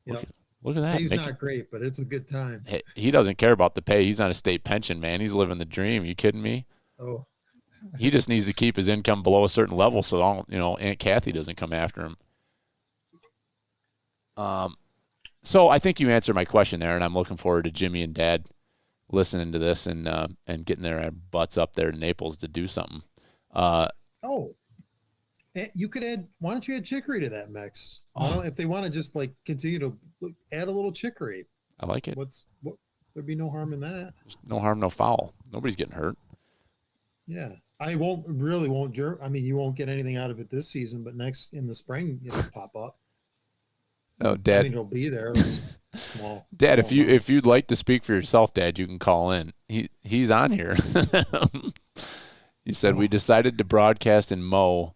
G: Yep.
B: Look at that.
G: He's not great, but it's a good time.
B: Hey, he doesn't care about the pay. He's on a state pension, man. He's living the dream. You kidding me?
G: Oh.
B: He just needs to keep his income below a certain level so Aunt Kathy doesn't come after him. So I think you answered my question there, and I'm looking forward to Jimmy and Dad listening to this and getting their butts up there to Naples to do something.
G: Oh, You could add. Why don't you add chicory to that mix? If they want to just like continue to add a little chicory.
B: I like it.
G: There'd be no harm in that.
B: There's no harm, no foul. Nobody's getting hurt.
G: Yeah, I won't. I mean, you won't get anything out of it this season, but next in the spring, it'll pop up.
B: Oh,
G: I
B: Dad.
G: think it'll be there. Small.
B: Dad,
G: small
B: if you'd like to speak for yourself, Dad, you can call in. He's on here. He said we decided to broadcast and mow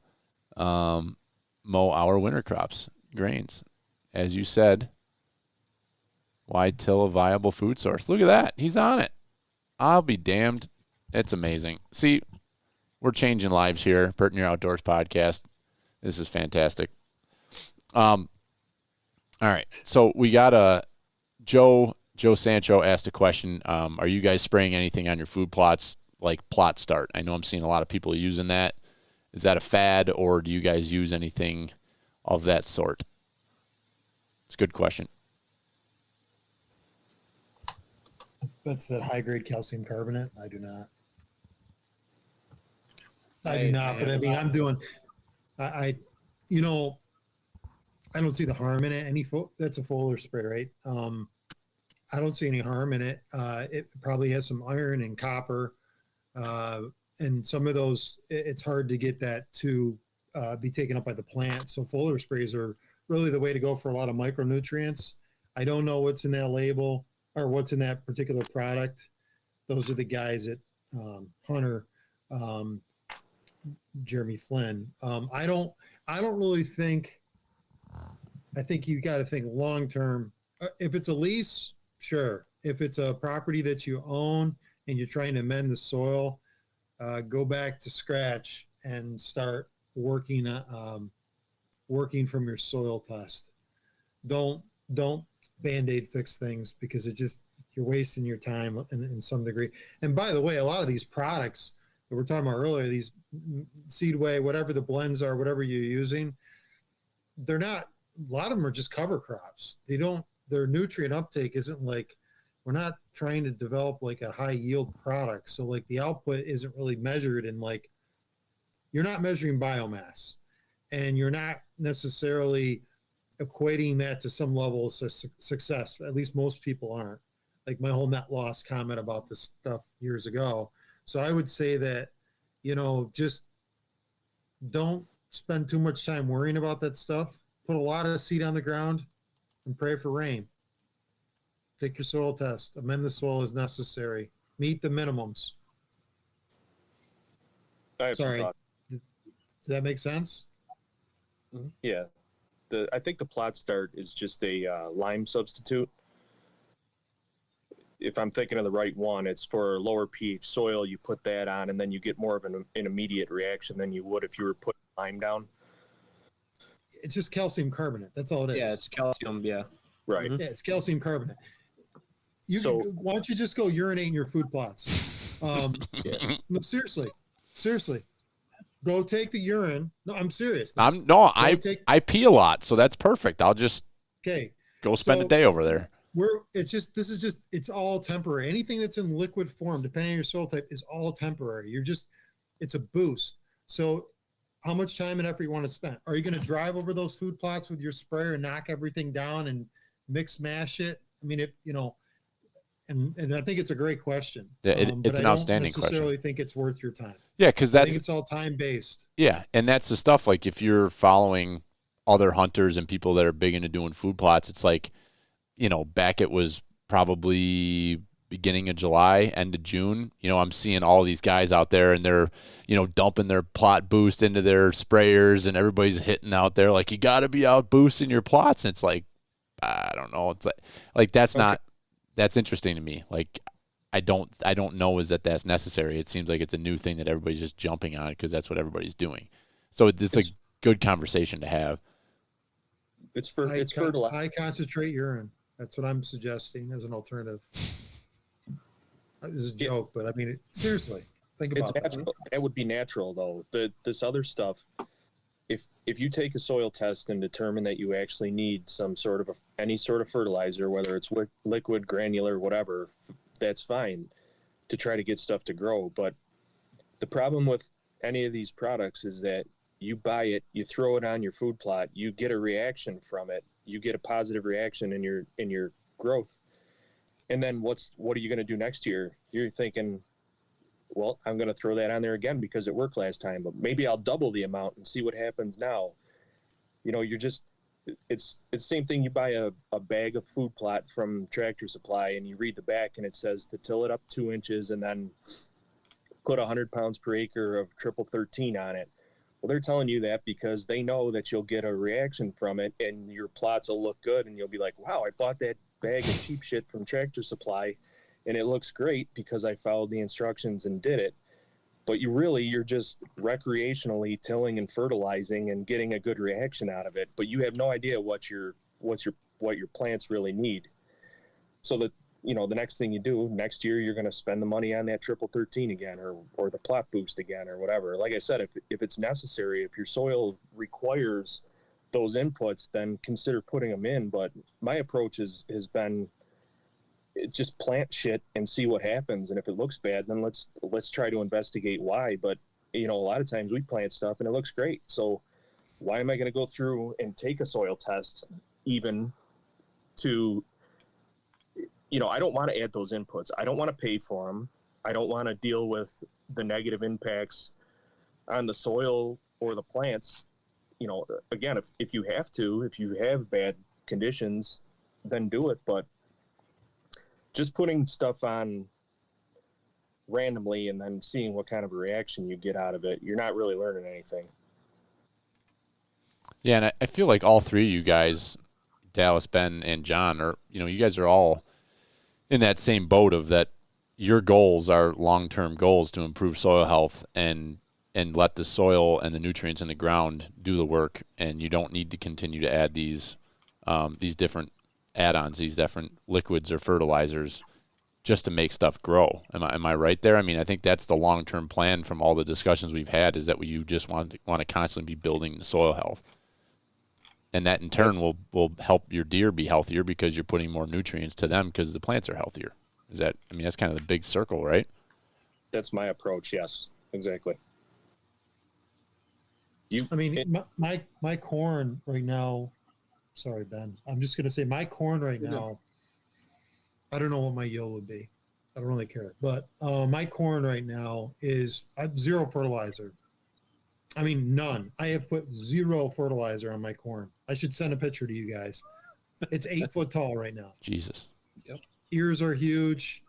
B: our winter crops, grains. As you said, why till a viable food source? Look at that. He's on it. I'll be damned. It's amazing. See, we're changing lives here. Pert in Your Outdoors podcast. This is fantastic. All right. So we got Joe Sancho asked a question. Are you guys spraying anything on your food plots like Plot Start? I know I'm seeing a lot of people using that. Is that a fad, or do you guys use anything of that sort? It's a good question.
G: That's that high grade calcium carbonate. I do not. But I mean, I'm doing. I don't see the harm in it. That's a foliar spray, right? I don't see any harm in it. It probably has some iron and copper, and some of those. It's hard to get that to be taken up by the plant. So foliar sprays are really the way to go for a lot of micronutrients. I don't know what's in that label or what's in that particular product. Those are the guys at Hunter, Jeremy Flynn. I don't really think. I think you got to think long term. If it's a lease, sure. If it's a property that you own and you're trying to amend the soil, go back to scratch and start working from your soil test. Don't Band-Aid fix things, because you're wasting your time in some degree. And by the way, a lot of these products that we're talking about earlier, these Seedway, whatever the blends are, whatever you're using, they're not. A lot of them are just cover crops. Their nutrient uptake isn't like, we're not trying to develop like a high yield product. So like the output isn't really measured in like, you're not measuring biomass, and you're not necessarily equating that to some level of success. At least most people aren't. Like my whole net loss comment about this stuff years ago. So I would say that, just don't spend too much time worrying about that stuff. Put a lot of seed on the ground and pray for rain. Take your soil test. Amend the soil as necessary. Meet the minimums. Sorry. Does that make sense?
J: Yeah. I think the Plot Start is just a lime substitute. If I'm thinking of the right one, it's for lower pH soil. You put that on, and then you get more of an immediate reaction than you would if you were putting lime down.
G: It's just calcium carbonate. That's all it is.
A: Yeah, it's calcium. Yeah.
J: Right.
G: Yeah, it's calcium carbonate. Why don't you just go urinate in your food plots? No, seriously. Go take the urine. No, I'm serious.
B: I pee a lot, so that's perfect. I'll just go spend a day over there.
G: It's all temporary. Anything that's in liquid form, depending on your soil type, is all temporary. It's a boost. So how much time and effort you want to spend? Are you going to drive over those food plots with your sprayer and knock everything down and mix mash it? I mean, and I think it's a great question.
B: Yeah, it's an outstanding question.
G: I don't necessarily think it's worth your time.
B: Yeah, because
G: I think it's all time based.
B: Yeah, and that's the stuff. Like if you're following other hunters and people that are big into doing food plots, it's like, back it was probably beginning of July, end of June. I'm seeing all these guys out there, and they're, dumping their plot boost into their sprayers, and everybody's hitting out there like, you got to be out boosting your plots. And it's like, I don't know. It's like that's not. That's interesting to me. Like, I don't know that's necessary. It seems like it's a new thing that everybody's just jumping on because that's what everybody's doing. So it's a good conversation to have.
J: It's fertilizer.
G: High concentrate urine. That's what I'm suggesting as an alternative. This is a joke, but I mean, seriously, think about that.
J: That would be natural, though. This other stuff, if you take a soil test and determine that you actually need some sort of any sort of fertilizer, whether it's liquid, granular, whatever, that's fine to try to get stuff to grow. But the problem with any of these products is that You buy it, you throw it on your food plot, you get a reaction from it, you get a positive reaction in your growth. And then what are you going to do next year? You're thinking, well, I'm going to throw that on there again because it worked last time, but maybe I'll double the amount and see what happens now. It's the same thing. You buy a bag of food plot from Tractor Supply and you read the back and it says to till it up 2 inches and then put 100 pounds per acre of triple 13 on it. Well, they're telling you that because they know that you'll get a reaction from it and your plots will look good and you'll be like, wow, I bought that bag of cheap shit from Tractor Supply and it looks great because I followed the instructions and did it. But you're just recreationally tilling and fertilizing and getting a good reaction out of it. But you have no idea what your plants really need. So that, the next thing you do next year, you're going to spend the money on that triple 13 again, or the plot boost again, or whatever. Like I said, if it's necessary, if your soil requires those inputs, then consider putting them in. But my approach has been just plant shit and see what happens. And if it looks bad, then let's try to investigate why. But a lot of times we plant stuff and it looks great. So why am I going to go through and take a soil test even to, I don't want to add those inputs. I don't want to pay for them. I don't want to deal with the negative impacts on the soil or the plants. Again, if you have bad conditions, then do it. But just putting stuff on randomly and then seeing what kind of a reaction you get out of it, you're not really learning anything.
B: Yeah, and I feel like all three of you guys, Dallas, Ben, and Jon, you guys are all in that same boat of that your goals are long-term goals to improve soil health and let the soil and the nutrients in the ground do the work, and you don't need to continue to add these different add-ons, these different liquids or fertilizers just to make stuff grow. Am I right there? I mean, I think that's the long-term plan from all the discussions we've had, is that you just want to constantly be building the soil health. And that in turn will help your deer be healthier because you're putting more nutrients to them because the plants are healthier. That's kind of the big circle, right?
J: That's my approach. Yes, exactly.
G: My corn right now, sorry, Ben, I'm just going to say my corn right now, I don't know what my yield would be. I don't really care. But my corn right now is zero fertilizer. I mean, none. I have put zero fertilizer on my corn. I should send a picture to you guys. It's 8 foot tall right now.
B: Jesus.
G: Yep. Ears are huge.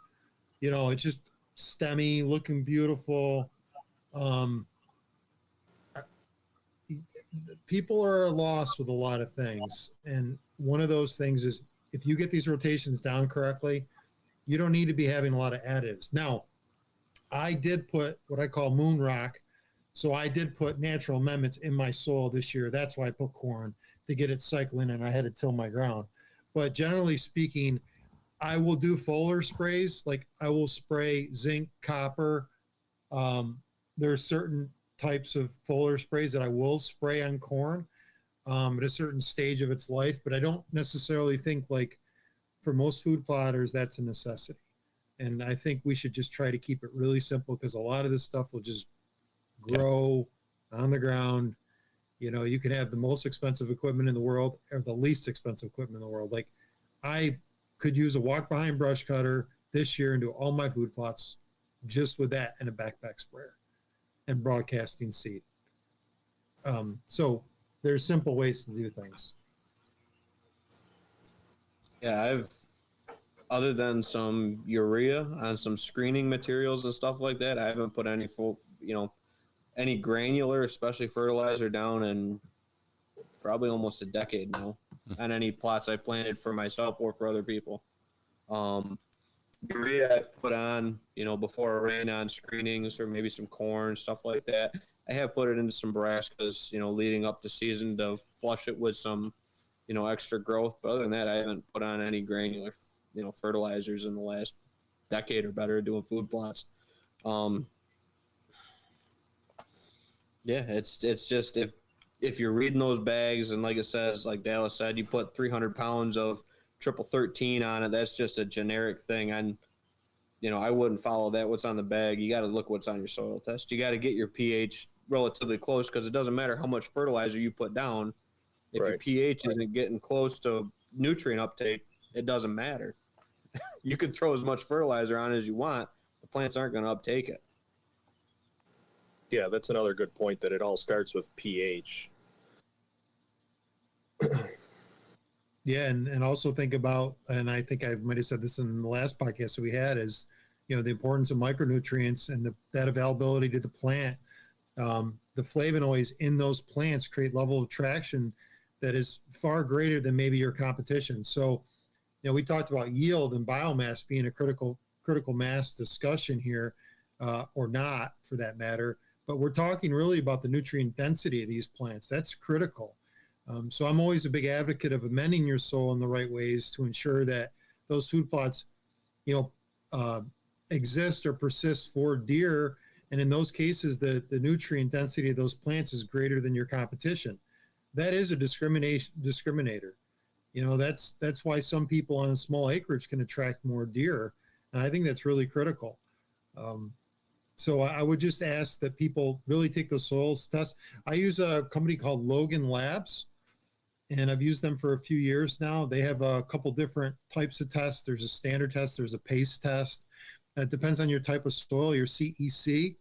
G: It's just stemmy, looking beautiful. People are lost with a lot of things. And one of those things is if you get these rotations down correctly, you don't need to be having a lot of additives. Now, I did put what I call moon rock. So I did put natural amendments in my soil this year. That's why I put corn, to get it cycling, and I had to till my ground. But generally speaking, I will do foliar sprays. Like I will spray zinc, copper. There are certain types of foliar sprays that I will spray on corn at a certain stage of its life, but I don't necessarily think, like, for most food plotters, that's a necessity. And I think we should just try to keep it really simple, because a lot of this stuff will just grow on the ground. You can have the most expensive equipment in the world or the least expensive equipment in the world. Like I could use a walk behind brush cutter this year and do all my food plots just with that and a backpack sprayer and broadcasting seed. So there's simple ways to do things.
A: Yeah, other than some urea on some screening materials and stuff like that, I haven't put any any granular, especially fertilizer, down in probably almost a decade now on any plots I planted for myself or for other people. Urea I've put on, before a rain on screenings or maybe some corn, stuff like that. I have put it into some brassicas, leading up to season to flush it with some, extra growth. But other than that, I haven't put on any granular, fertilizers in the last decade or better doing food plots. Yeah, it's just if you're reading those bags and like it says, like Dallas said, you put 300 pounds of triple 13 on it, that's just a generic thing. And, I wouldn't follow that. What's on the bag, you got to look what's on your soil test. You got to get your pH relatively close because it doesn't matter how much fertilizer you put down. If your
J: Right.
A: pH isn't getting close to nutrient uptake, it doesn't matter. You could throw as much fertilizer on as you want. The plants aren't going to uptake it.
J: Yeah, that's another good point, that it all starts with pH.
G: Yeah, and also think about, and I think I might have said this in the last podcast that we had, is the importance of micronutrients and that availability to the plant. The flavonoids in those plants create level of traction that is far greater than maybe your competition. So, we talked about yield and biomass being a critical mass discussion here, or not for that matter. But we're talking really about the nutrient density of these plants. That's critical. So I'm always a big advocate of amending your soil in the right ways to ensure that those food plots, exist or persist for deer. And in those cases, the nutrient density of those plants is greater than your competition. That is a discriminator. That's why some people on a small acreage can attract more deer. And I think that's really critical. So I would just ask that people really take the soils test. I use a company called Logan Labs, and I've used them for a few years now. They have a couple different types of tests. There's a standard test, there's a pace test. It depends on your type of soil, your CEC.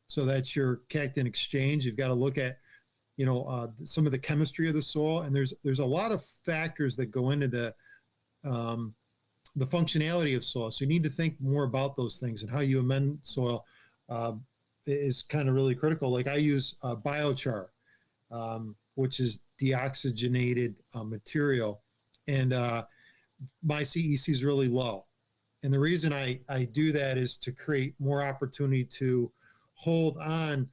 G: So that's your cactin exchange. You've got to look at, some of the chemistry of the soil, and there's a lot of factors that go into the functionality of soil. So you need to think more about those things, and how you amend soil is kind of really critical. Like I use biochar, which is deoxygenated material, and my CEC is really low. And the reason I do that is to create more opportunity to hold on,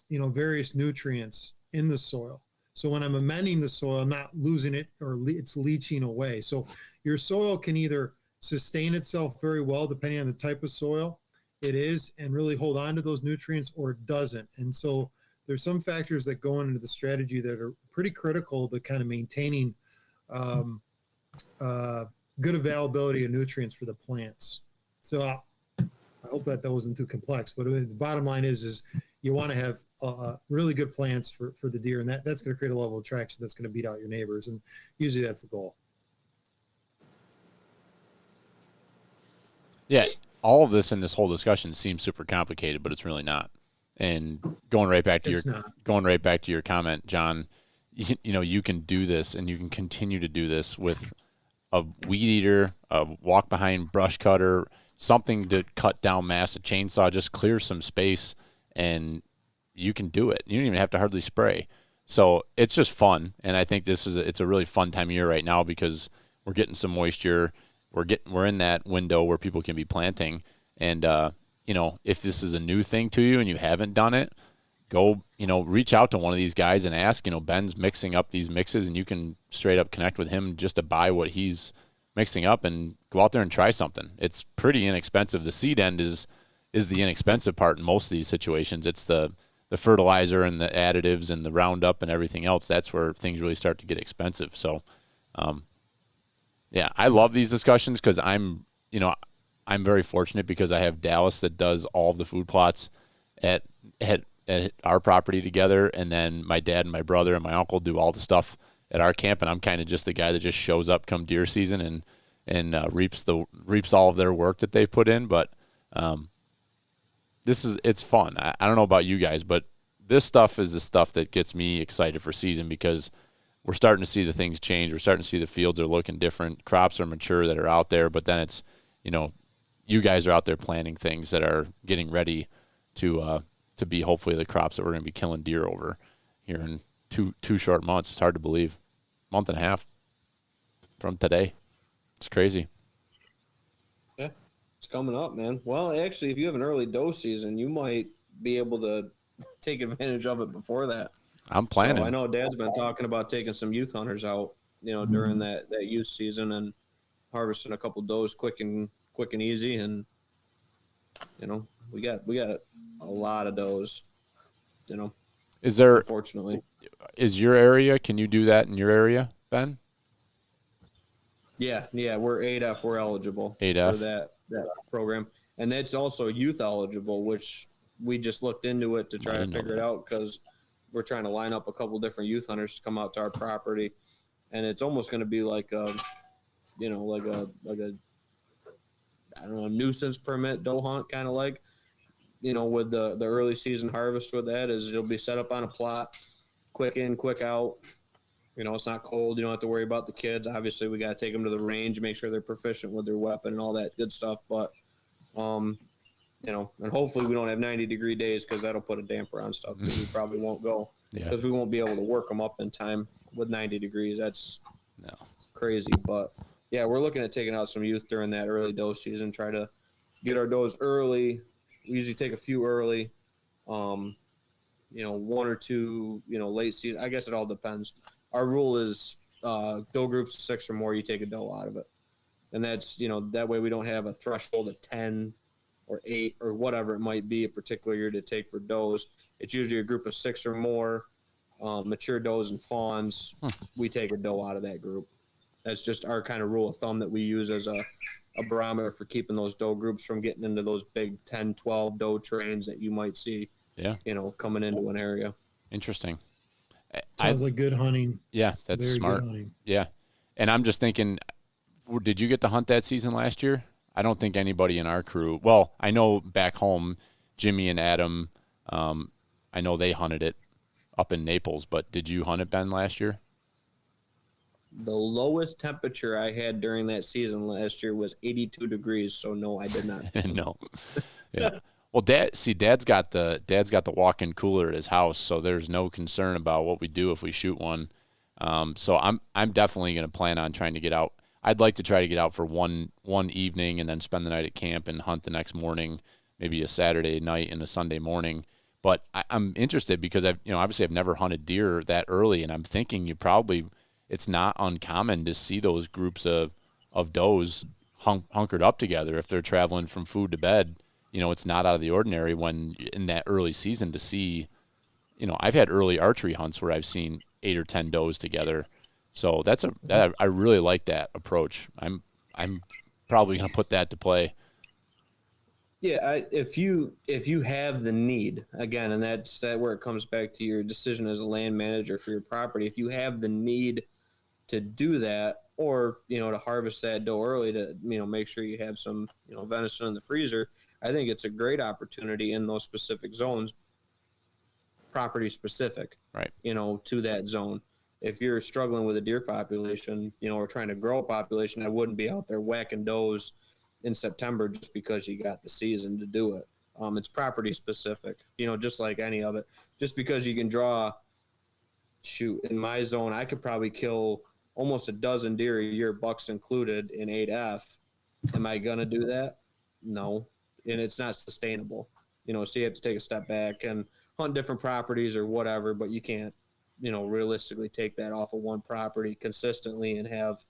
G: various nutrients in the soil. So when I'm amending the soil, I'm not losing it, or it's leaching away. So your soil can either sustain itself very well, depending on the type of soil it is, and really hold on to those nutrients, or it doesn't. And so there's some factors that go into the strategy that are pretty critical to kind of maintaining good availability of nutrients for the plants. So I hope that wasn't too complex, but the bottom line is you want to have really good plants for the deer, and that's going to create a level of traction that's going to beat out your neighbors, and usually that's the goal.
B: Yeah, all of this in this whole discussion seems super complicated, but it's really not. And going right back to your comment, Jon, you can do this, and you can continue to do this with a weed eater, a walk behind brush cutter, something to cut down mass, a chainsaw, just clear some space, and you can do it. You don't even have to hardly spray. So it's just fun, and I think it's a really fun time of year right now because we're getting some moisture. We're in that window where people can be planting, and if this is a new thing to you and you haven't done it, go reach out to one of these guys and ask. Ben's mixing up these mixes, and you can straight up connect with him just to buy what he's mixing up and go out there and try something. It's pretty inexpensive. The seed end is the inexpensive part in most of these situations. It's the fertilizer and the additives and the Roundup and everything else. That's where things really start to get expensive. So, yeah, I love these discussions because I'm very fortunate because I have Dallas that does all of the food plots at our property together, and then my dad and my brother and my uncle do all the stuff at our camp, and I'm kind of just the guy that just shows up come deer season and reaps all of their work that they've put in. But it's fun. I don't know about you guys, but this stuff is the stuff that gets me excited for season because we're starting to see the things change. We're starting to see the fields are looking different. Crops are mature that are out there, but then it's, you guys are out there planting things that are getting ready to be hopefully the crops that we're going to be killing deer over here in two short months. It's hard to believe. Month and a half from today. It's crazy.
A: Yeah, it's coming up, man. Well, actually, if you have an early doe season, you might be able to take advantage of it before that.
B: I'm planning.
A: So I know Dad's been talking about taking some youth hunters out, during that youth season and harvesting a couple does quick and easy, and we got a lot of does.
B: Is there?
A: Unfortunately,
B: is your area? Can you do that in your area, Ben?
A: Yeah, we're 8F. We're eligible
B: 8F
A: for that program, and that's also youth eligible, which we just looked into it to try to
B: didn't know
A: figure it
B: that.
A: out because we're trying to line up a couple different youth hunters to come out to our property, and it's almost going to be like a, like a I don't know, nuisance permit doe hunt, kind of like, with the early season harvest. With that is it'll be set up on a plot, quick in, quick out. It's not cold. You don't have to worry about the kids. Obviously, we got to take them to the range, make sure they're proficient with their weapon and all that good stuff. But, and hopefully we don't have 90-degree days because that'll put a damper on stuff because we probably won't go because we won't be able to work them up in time with 90 degrees. That's crazy. But, yeah, we're looking at taking out some youth during that early doe season, try to get our does early. We usually take a few early, one or two, late season. I guess it all depends. Our rule is doe groups of 6 or more, you take a doe out of it. And that's, that way we don't have a threshold of 10 or 8 or whatever it might be a particular year to take for does. It's usually a group of 6 or more mature does and fawns. We take a doe out of that group. That's just our kind of rule of thumb that we use as a barometer for keeping those doe groups from getting into those big 10, 12 doe trains that you might see, coming into an area.
B: Interesting.
G: Sounds like good hunting.
B: Yeah, that's
G: Very
B: smart.
G: good hunting.
B: Yeah. And I'm just thinking, did you get to hunt that season last year? I don't think anybody in our crew. Well, I know back home, Jimmy and Adam, I know they hunted it up in Naples, but did you hunt it, Ben, last year?
A: The lowest temperature I had during that season last year was 82 degrees. So no, I did not.
B: No. Yeah. Well, Dad's got the walk-in cooler at his house, so there's no concern about what we do if we shoot one. So I'm definitely going to plan on trying to get out. I'd like to try to get out for one evening and then spend the night at camp and hunt the next morning, maybe a Saturday night and a Sunday morning. But I'm interested because obviously I've never hunted deer that early, and I'm thinking it's not uncommon to see those groups of does hunkered up together if they're traveling from food to bed. It's not out of the ordinary when in that early season to see, I've had early archery hunts where I've seen 8 or 10 does together. So I really like that approach. I'm probably going to put that to play.
A: Yeah, if you have the need, again, and that's where it comes back to your decision as a land manager for your property. If you have the need to do that, or to harvest that doe early to make sure you have some venison in the freezer, I think it's a great opportunity in those specific zones, property specific,
B: right?
A: To that zone. If you're struggling with a deer population, or trying to grow a population, I wouldn't be out there whacking does in September just because you got the season to do it. It's property specific, just like any of it. Just because you can draw, in my zone, I could probably kill almost a dozen deer a year, bucks included, in 8F. Am I going to do that? No. And it's not sustainable, so you have to take a step back and hunt different properties or whatever, but you can't, realistically take that off of one property consistently and have,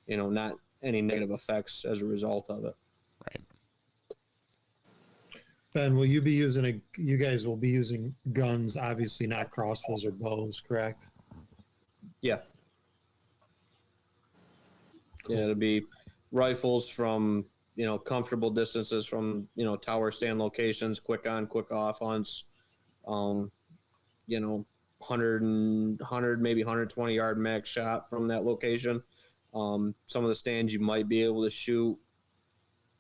A: not any negative effects as a result of it.
B: Right.
G: Ben, you guys will be using guns, obviously not crossbows or bows, correct?
A: Yeah. Cool. Yeah, it'll be rifles from, comfortable distances from, tower stand locations, quick on, quick off hunts, 100, maybe 120 yard max shot from that location. Some of the stands you might be able to shoot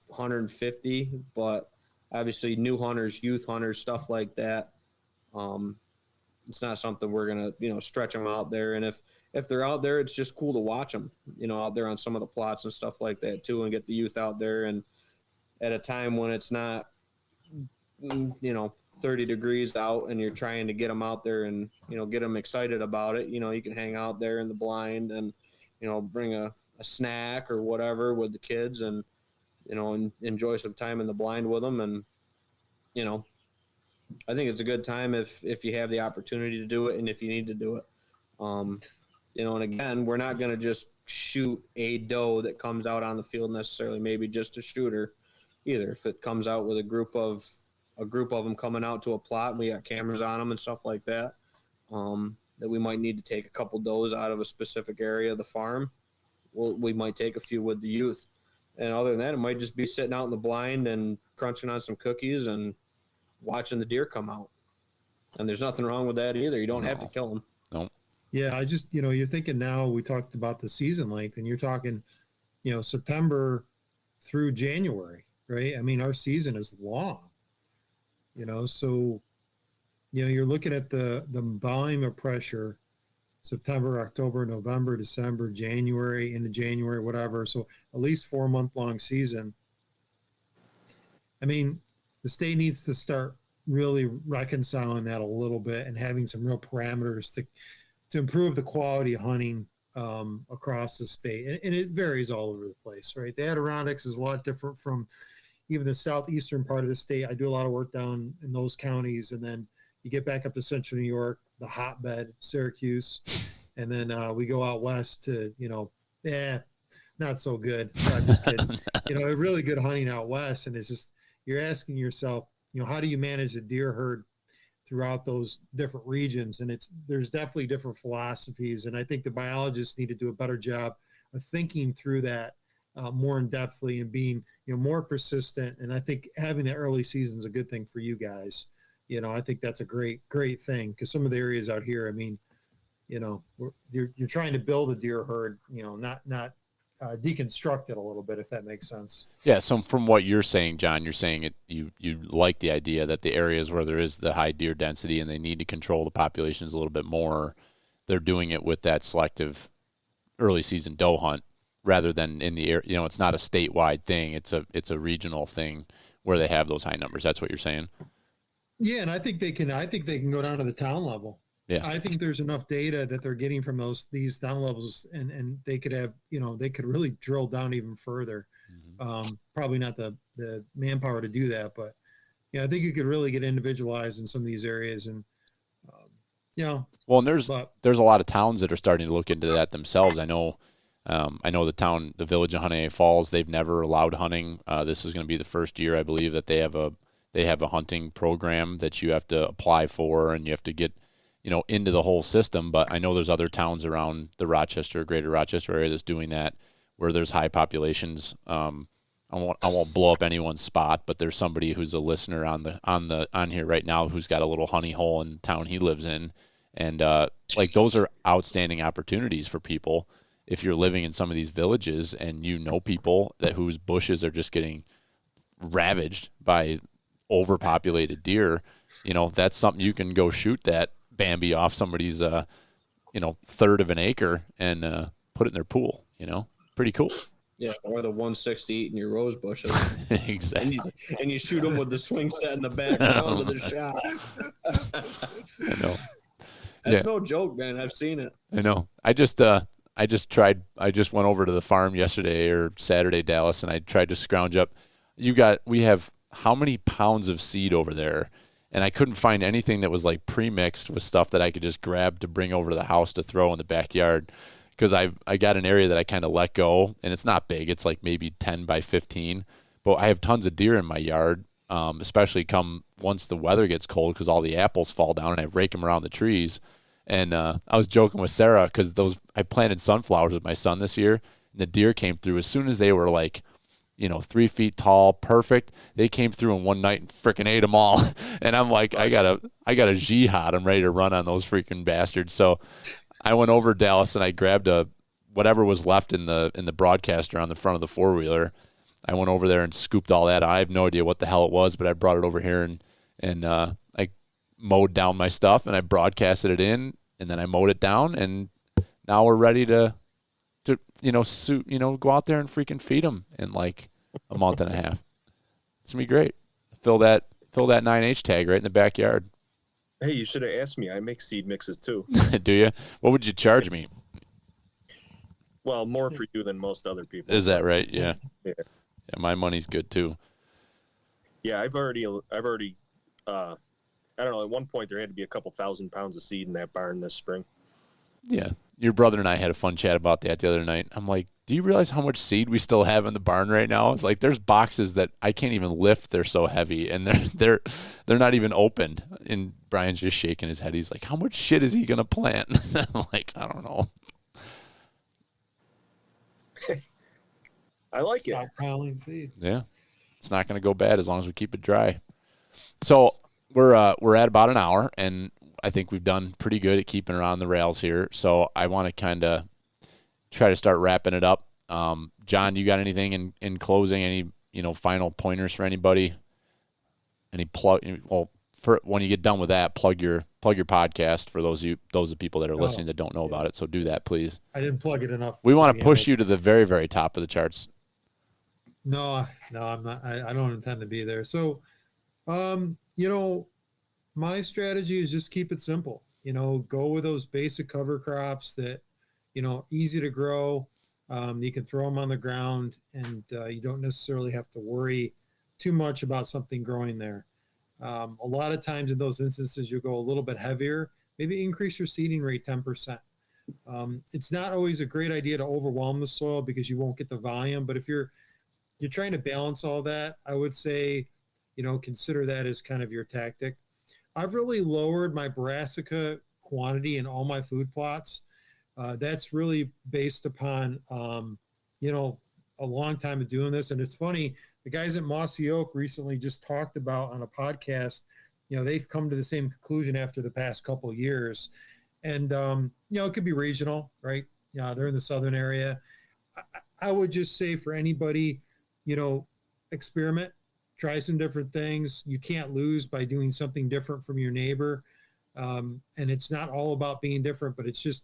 A: 150, but obviously new hunters, youth hunters, stuff like that. It's not something we're going to, stretch them out there. And if they're out there, it's just cool to watch them, out there on some of the plots and stuff like that too, and get the youth out there. And at a time when it's not, 30 degrees out and you're trying to get them out there and, get them excited about it, you can hang out there in the blind and, bring a snack or whatever with the kids and, and enjoy some time in the blind with them. And, I think it's a good time if you have the opportunity to do it and if you need to do it. And again, we're not going to just shoot a doe that comes out on the field necessarily, maybe just a shooter either. If it comes out with a group of them coming out to a plot and we got cameras on them and stuff like that, that we might need to take a couple does out of a specific area of the farm, we might take a few with the youth. And other than that, it might just be sitting out in the blind and crunching on some cookies and, watching the deer come out. And there's nothing wrong with that either. You don't have to kill them.
B: No.
G: Yeah, I just, you're thinking now, we talked about the season length, and you're talking, September through January, right? I mean, our season is long, so, you're looking at the volume of pressure, September, October, November, December, January, into January, whatever. So at least 4-month-long season. I mean, the state needs to start really reconciling that a little bit and having some real parameters to improve the quality of hunting across the state. And it varies all over the place, right? The Adirondacks is a lot different from even the southeastern part of the state. I do a lot of work down in those counties, and then you get back up to central New York, the hotbed, Syracuse, and then we go out west to, not so good. I'm just kidding. Really good hunting out west, and it's just, you're asking yourself, how do you manage the deer herd throughout those different regions? And there's definitely different philosophies, and I think the biologists need to do a better job of thinking through that more in depthly and being more persistent. And I think having that early season is a good thing for you guys. I think that's a great thing, because some of the areas out here, I mean, you're trying to build a deer herd, not deconstruct it a little bit, if that makes sense.
B: Yeah. So from what you're saying, John, you're saying you like the idea that the areas where there is the high deer density and they need to control the populations a little bit more, they're doing it with that selective early season doe hunt rather than in the air. It's not a statewide thing. It's a regional thing where they have those high numbers. That's what you're saying.
G: Yeah, and I think they can go down to the town level.
B: Yeah.
G: I think there's enough data that they're getting from these town levels, and they could have, they could really drill down even further. Mm-hmm. Probably not the manpower to do that, but I think you could really get individualized in some of these areas. And
B: well, and there's a lot of towns that are starting to look into that themselves. I know the village of Honey Falls, they've never allowed hunting. This is going to be the first year, I believe, that they have a hunting program that you have to apply for, and you have to get, into the whole system. But I know there's other towns around the greater Rochester area that's doing that, where there's high populations. I won't blow up anyone's spot, but there's somebody who's a listener on here right now who's got a little honey hole in the town he lives in. And those are outstanding opportunities for people. If you're living in some of these villages and people whose bushes are just getting ravaged by overpopulated deer, that's something you can go shoot that Bambi off somebody's, third of an acre and put it in their pool, pretty cool.
A: Yeah, or the 160 eating your rose bushes.
B: Exactly.
A: And you shoot them with the swing set in the back of the shot.
B: I know.
A: That's no joke, man. I've seen it.
B: I know. I just went over to the farm yesterday or Saturday, Dallas, and I tried to scrounge up. We have how many pounds of seed over there? And I couldn't find anything that was like pre-mixed with stuff that I could just grab to bring over to the house to throw in the backyard. Because I got an area that I kind of let go, and it's not big. It's like maybe 10 by 15. But I have tons of deer in my yard, especially once the weather gets cold, because all the apples fall down and I rake them around the trees. And I was joking with Sarah because I planted sunflowers with my son this year, and the deer came through as soon as they were like, 3 feet tall, perfect. They came through in one night and freaking ate them all. And I'm like, I got a jihad. I'm ready to run on those freaking bastards. So I went over to Dallas and I grabbed whatever was left in the broadcaster on the front of the 4-wheeler. I went over there and scooped all that. I have no idea what the hell it was, but I brought it over here and I mowed down my stuff and I broadcasted it in, and then I mowed it down, and now we're ready to go out there and freaking feed them in like a month and a half. It's gonna be great. Fill that 9H tag right in the backyard.
J: Hey, you should have asked me. I make seed mixes too.
B: Do you? What would you charge me?
J: Well, more for you than most other people.
B: Is that right? Yeah.
J: Yeah.
B: Yeah, my money's good too.
J: Yeah, I've already. I don't know. At one point, there had to be a couple 1,000 pounds of seed in that barn this spring.
B: Yeah. Your brother and I had a fun chat about that the other night. I'm like, do you realize how much seed we still have in the barn right now? It's like there's boxes that I can't even lift. They're so heavy, and they're not even opened. And Brian's just shaking his head. He's like, how much shit is he gonna plant? I'm like, I don't know.
J: I like it.
G: Stockpiling seed.
B: Yeah. It's not gonna go bad as long as we keep it dry. So we're at about an hour, and I think we've done pretty good at keeping it on the rails here. So I want to kind of try to start wrapping it up. John, you got anything in closing? Any final pointers for anybody? Any plug? Well, for when you get done with that, plug your podcast for those of people that are listening that don't know about it. So do that, please.
G: I didn't plug it enough.
B: We want to push you to the very, very top of the charts.
G: No, I'm not. I don't intend to be there. So, my strategy is just keep it simple. Go with those basic cover crops that, easy to grow. You can throw them on the ground, and you don't necessarily have to worry too much about something growing there. A lot of times in those instances, you'll go a little bit heavier, maybe increase your seeding rate 10%. It's not always a great idea to overwhelm the soil because you won't get the volume. But if you're trying to balance all that, I would say, consider that as kind of your tactic. I've really lowered my brassica quantity in all my food plots. That's really based upon, a long time of doing this. And it's funny, the guys at Mossy Oak recently just talked about on a podcast, they've come to the same conclusion after the past couple of years. And, it could be regional, right? They're in the southern area. I would just say for anybody, experiment, try some different things. You can't lose by doing something different from your neighbor. And it's not all about being different, but it's just,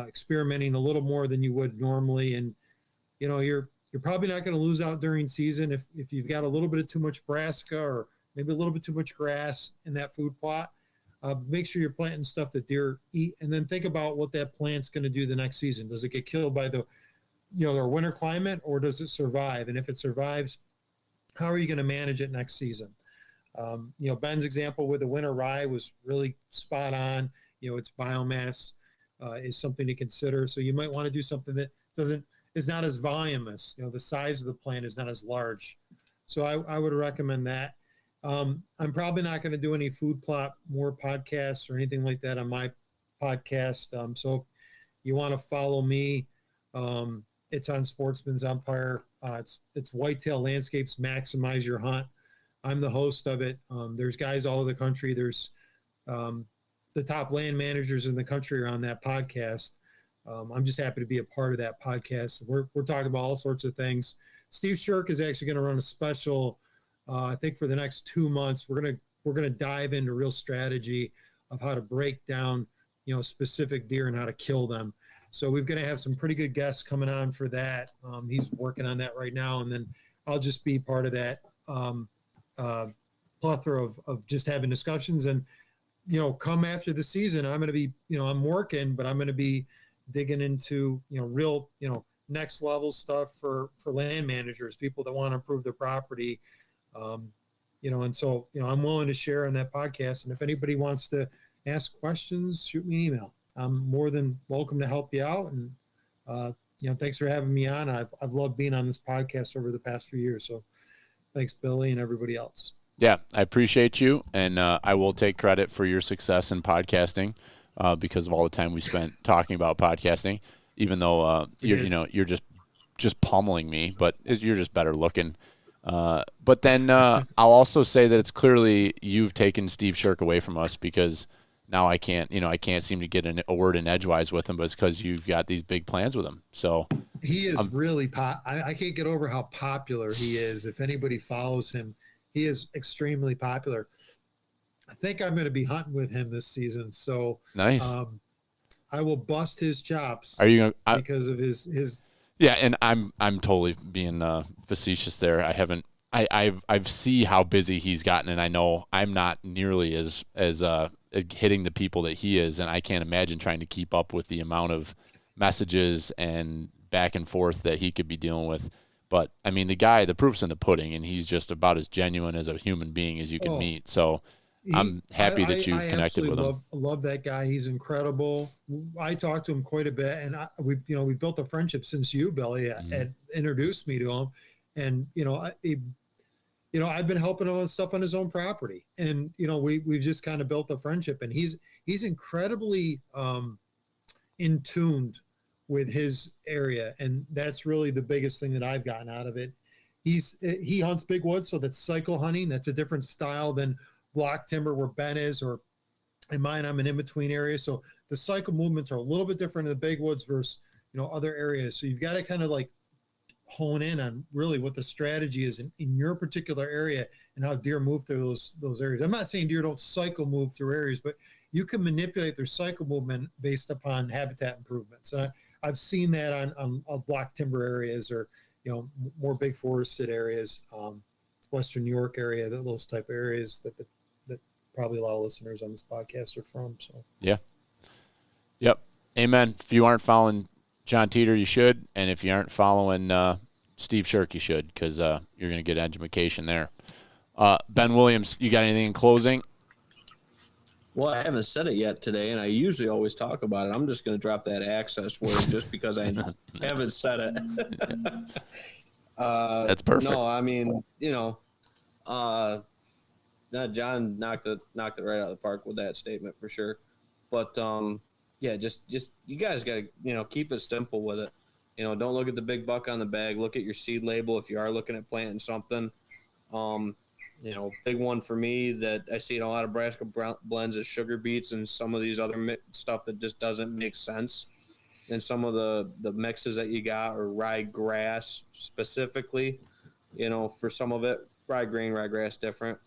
G: experimenting a little more than you would normally. And, you're probably not going to lose out during season if you've got a little bit of too much brassica or maybe a little bit too much grass in that food plot. Make sure you're planting stuff that deer eat, and then think about what that plant's going to do the next season. Does it get killed by their winter climate, or does it survive? And if it survives, how are you going to manage it next season? Ben's example with the winter rye was really spot on. Its biomass is something to consider. So you might want to do something that is not as voluminous. The size of the plant is not as large. So I would recommend that. I'm probably not going to do any food plot more podcasts or anything like that on my podcast. So if you want to follow me, it's on Sportsman's Empire. It's Whitetail Landscapes, Maximize Your Hunt. I'm the host of it. There's guys all over the country. There's the top land managers in the country are on that podcast. I'm just happy to be a part of that podcast. We're talking about all sorts of things. Steve Shirk is actually going to run a special. I think for the next 2 months, we're gonna dive into real strategy of how to break down, specific deer and how to kill them. So we're gonna have some pretty good guests coming on for that. He's working on that right now, and then I'll just be part of that plethora of just having discussions. And come after the season, I'm gonna be, I'm working, but I'm gonna be digging into real next level stuff for land managers, people that want to improve their property. And so, I'm willing to share on that podcast. And if anybody wants to ask questions, shoot me an email. I'm more than welcome to help you out. And, thanks for having me on. I've loved being on this podcast over the past few years. So thanks, Billy, and everybody else.
B: Yeah, I appreciate you. And I will take credit for your success in podcasting because of all the time we spent talking about podcasting, even though you're just pummeling me, but you're just better looking. But then I'll also say that it's clearly you've taken Steve Shirk away from us because now I can't seem to get a word in edgewise with him, but it's because you've got these big plans with him. So
G: he is really I can't get over how popular he is. If anybody follows him, he is extremely popular. I think I'm going to be hunting with him this season. So
B: nice.
G: I will bust his chops.
B: Are you gonna,
G: because of his
B: Yeah, and I'm totally being facetious there. I've see how busy he's gotten, and I know I'm not nearly as hitting the people that he is, and I can't imagine trying to keep up with the amount of messages and back and forth that he could be dealing with. But I mean, the proof's in the pudding, and he's just about as genuine as a human being as you can meet. So I'm happy that you've connected with him.
G: I love that guy. He's incredible. I talked to him quite a bit, and we built a friendship since you, Billy, had introduced me to him. And I've been helping him on stuff on his own property, and we've just kind of built a friendship. And he's incredibly in tuned with his area, and that's really the biggest thing that I've gotten out of it. he hunts big woods, so that's cycle hunting. That's a different style than block timber where Ben is, or in mine, I'm an in-between area. So the cycle movements are a little bit different in the big woods versus, other areas. So you've got to kind of like hone in on really what the strategy is in your particular area and how deer move through those areas. I'm not saying deer don't cycle move through areas, but you can manipulate their cycle movement based upon habitat improvements. And I've seen that on block timber areas, or, more big forested areas, Western New York area, those type of areas that probably a lot of listeners on this podcast are from. So
B: yeah. Yep. Amen. If you aren't following Jon Teater, you should. And if you aren't following Steve Shirk, you should, because you're going to get education there. Ben Williams, you got anything in closing?
A: Well, I haven't said it yet today, and I usually always talk about it. I'm just going to drop that access word just because I haven't said it.
B: That's perfect.
A: No, I mean, John knocked it right out of the park with that statement for sure. But yeah, just you guys got to keep it simple with it. Don't look at the big buck on the bag. Look at your seed label if you are looking at planting something. Big one for me that I see in a lot of Nebraska blends is sugar beets and some of these other stuff that just doesn't make sense. And some of the mixes that you got, or rye grass specifically, for some of it, rye grain, rye grass different.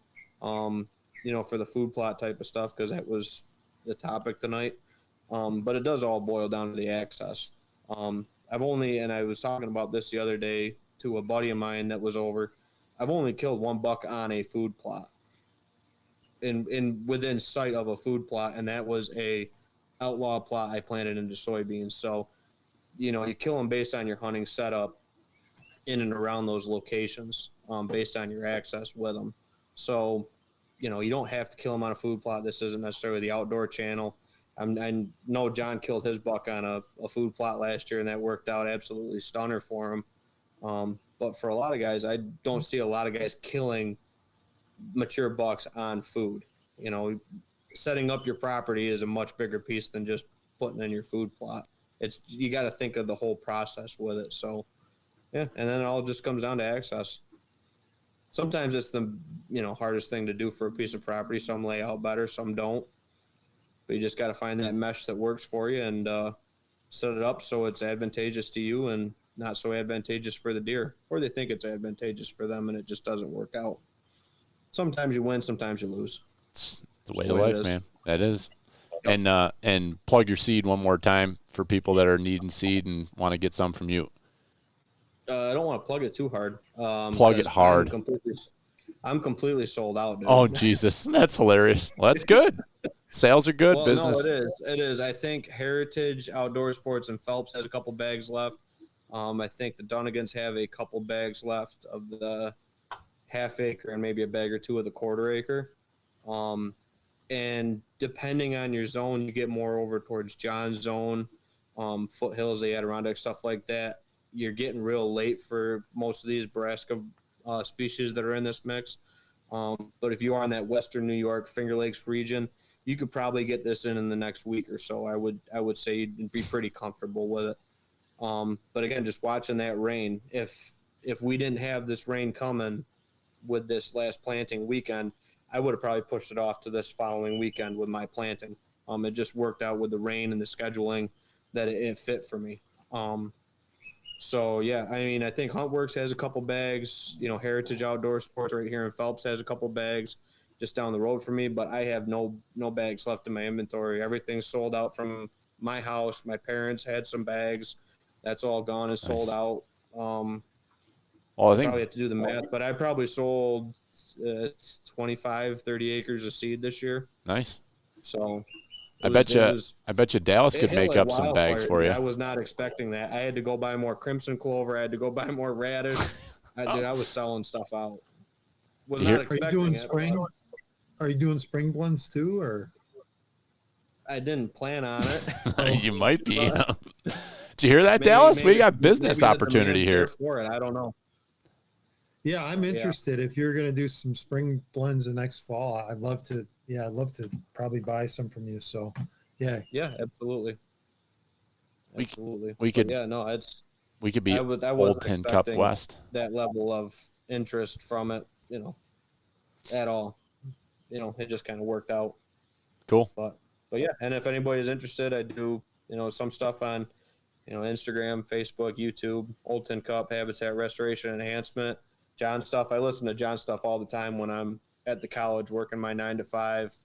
A: For the food plot type of stuff, because that was the topic tonight. But it does all boil down to the access. And I was talking about this the other day to a buddy of mine that was over. I've only killed one buck on a food plot in within sight of a food plot, and that was a outlaw plot I planted into soybeans. So, you kill them based on your hunting setup in and around those locations, based on your access with them. So, you don't have to kill them on a food plot. This isn't necessarily the outdoor channel. I know John killed his buck on a food plot last year, and that worked out absolutely stunner for him. But for a lot of guys, I don't see a lot of guys killing mature bucks on food. Setting up your property is a much bigger piece than just putting in your food plot. You got to think of the whole process with it. So, yeah, and then it all just comes down to access. Sometimes it's the hardest thing to do for a piece of property. Some lay out better, some don't. But you just got to find that mesh that works for you and set it up so it's advantageous to you and not so advantageous for the deer, or they think it's advantageous for them and it just doesn't work out. Sometimes you win, sometimes you lose.
B: It's the way of life, man. That is. And plug your seed one more time for people that are needing seed and want to get some from you.
A: I don't want to plug it too hard.
B: Plug it hard.
A: I'm completely sold out, dude.
B: Oh, Jesus. That's hilarious. Well, that's good. Sales are good.
A: Well,
B: business.
A: No, it is. I think Heritage Outdoor Sports and Phelps has a couple bags left. I think the Dunnigans have a couple bags left of the half acre and maybe a bag or two of the quarter acre. And depending on your zone, you get more over towards John's zone, foothills, the Adirondack, stuff like that. You're getting real late for most of these Nebraska species that are in this mix. But if you are in that Western New York, Finger Lakes region, you could probably get this in the next week or so. I would say you'd be pretty comfortable with it. But again, just watching that rain, if we didn't have this rain coming with this last planting weekend, I would have probably pushed it off to this following weekend with my planting. It just worked out with the rain and the scheduling that it fit for me. So yeah, I mean, I think Huntworks has a couple bags, Heritage Outdoor Sports right here in Phelps has a couple bags just down the road for me, but I have no bags left in my inventory. Everything's sold out from my house. My parents had some bags. That's all gone and sold out.
B: I think
A: probably have to do the math, but I probably sold 25, 30 acres of seed this year.
B: Nice.
A: So
B: I bet you Dallas could make up some bags for you.
A: I was not expecting that. I had to go buy more crimson clover. I had to go buy more radish. I was selling stuff out. Was not expecting
G: Are you doing
A: it,
G: spring? Are you doing spring blends too, or?
A: I didn't plan on it.
B: You might be. Did you hear that, Dallas? We got business opportunity here.
A: For it, I don't know.
G: Yeah, I'm interested. If you're going to do some spring blends the next fall, I'd love to. Yeah, I'd love to probably buy some from you. So, yeah.
A: Yeah, absolutely. Absolutely.
B: We could.
A: Yeah, no, it's
B: We could be
A: I
B: Old
A: wasn't
B: Tin Cup
A: expecting
B: West.
A: that level of interest from it, at all. It just kind of worked out.
B: Cool.
A: But yeah, and if anybody's interested, I do, some stuff on, Instagram, Facebook, YouTube, Old Tin Cup, Habitat Restoration Enhancement, Jon stuff. I listen to Jon stuff all the time when I'm at the college working my 9 to 5,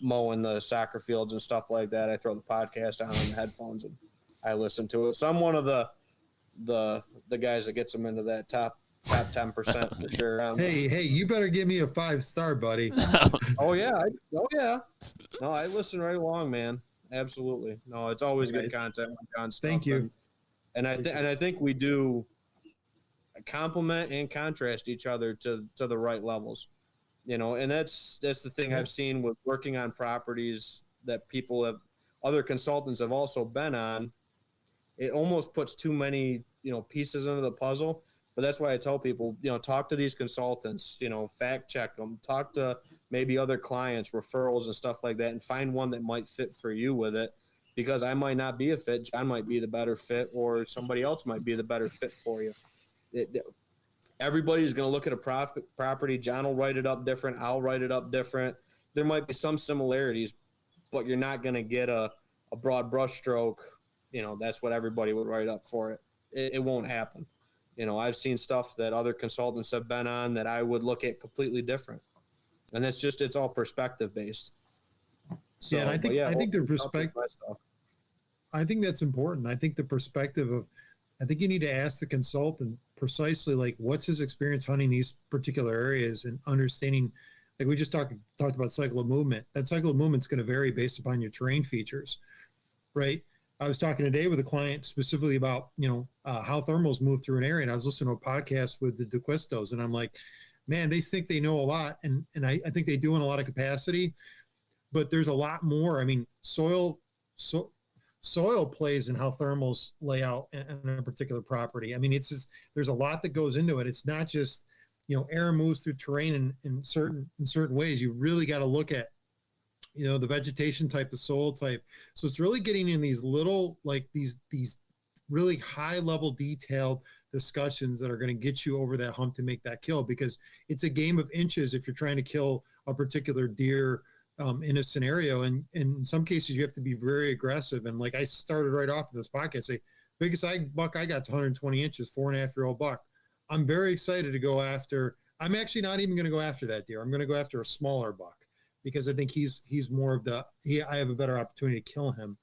A: mowing the soccer fields and stuff like that. I throw the podcast on the headphones and I listen to it. So I'm one of the guys that gets them into that top 10% for sure.
G: Hey, you better give me a 5-star, buddy.
A: Oh yeah. No, I listen right along, man. Absolutely. No, it's always good content on Jon stuff.
G: Thank you.
A: And I think we do complement and contrast each other to the right levels, and that's the thing I've seen with working on properties that other consultants have also been on. It almost puts too many, pieces into the puzzle. But that's why I tell people, talk to these consultants, fact check them, talk to maybe other clients, referrals and stuff like that, and find one that might fit for you with it, because I might not be a fit. Jon might be the better fit, or somebody else might be the better fit for you. Everybody's going to look at a property. Jon will write it up different. I'll write it up different. There might be some similarities, but you're not going to get a broad brush stroke. That's what everybody would write up for it. It won't happen. I've seen stuff that other consultants have been on that I would look at completely different. And it's all perspective based. So,
G: and I think the perspective, I think that's important. I think the perspective of, I think you need to ask the consultant precisely, like, what's his experience hunting these particular areas and understanding, like we just talked about cycle of movement. That cycle of movement is going to vary based upon your terrain features, right? I was talking today with a client specifically about, how thermals move through an area. And I was listening to a podcast with the DeQuistos, and I'm like, man, they think they know a lot. And I think they do in a lot of capacity, but there's a lot more. I mean, soil plays in how thermals lay out in a particular property. I mean, there's a lot that goes into it. It's not just, air moves through terrain in certain ways. You really got to look at, the vegetation type, the soil type. So it's really getting in these little, like these really high level detailed discussions that are going to get you over that hump to make that kill, because it's a game of inches if you're trying to kill a particular deer in a scenario. And in some cases you have to be very aggressive. And like I started right off of this podcast, say biggest buck I got is 120 inches, 4.5-year-old buck. I'm very excited to go after. I'm actually not even going to go after that deer. I'm going to go after a smaller buck, because I think he's more of I have a better opportunity to kill him.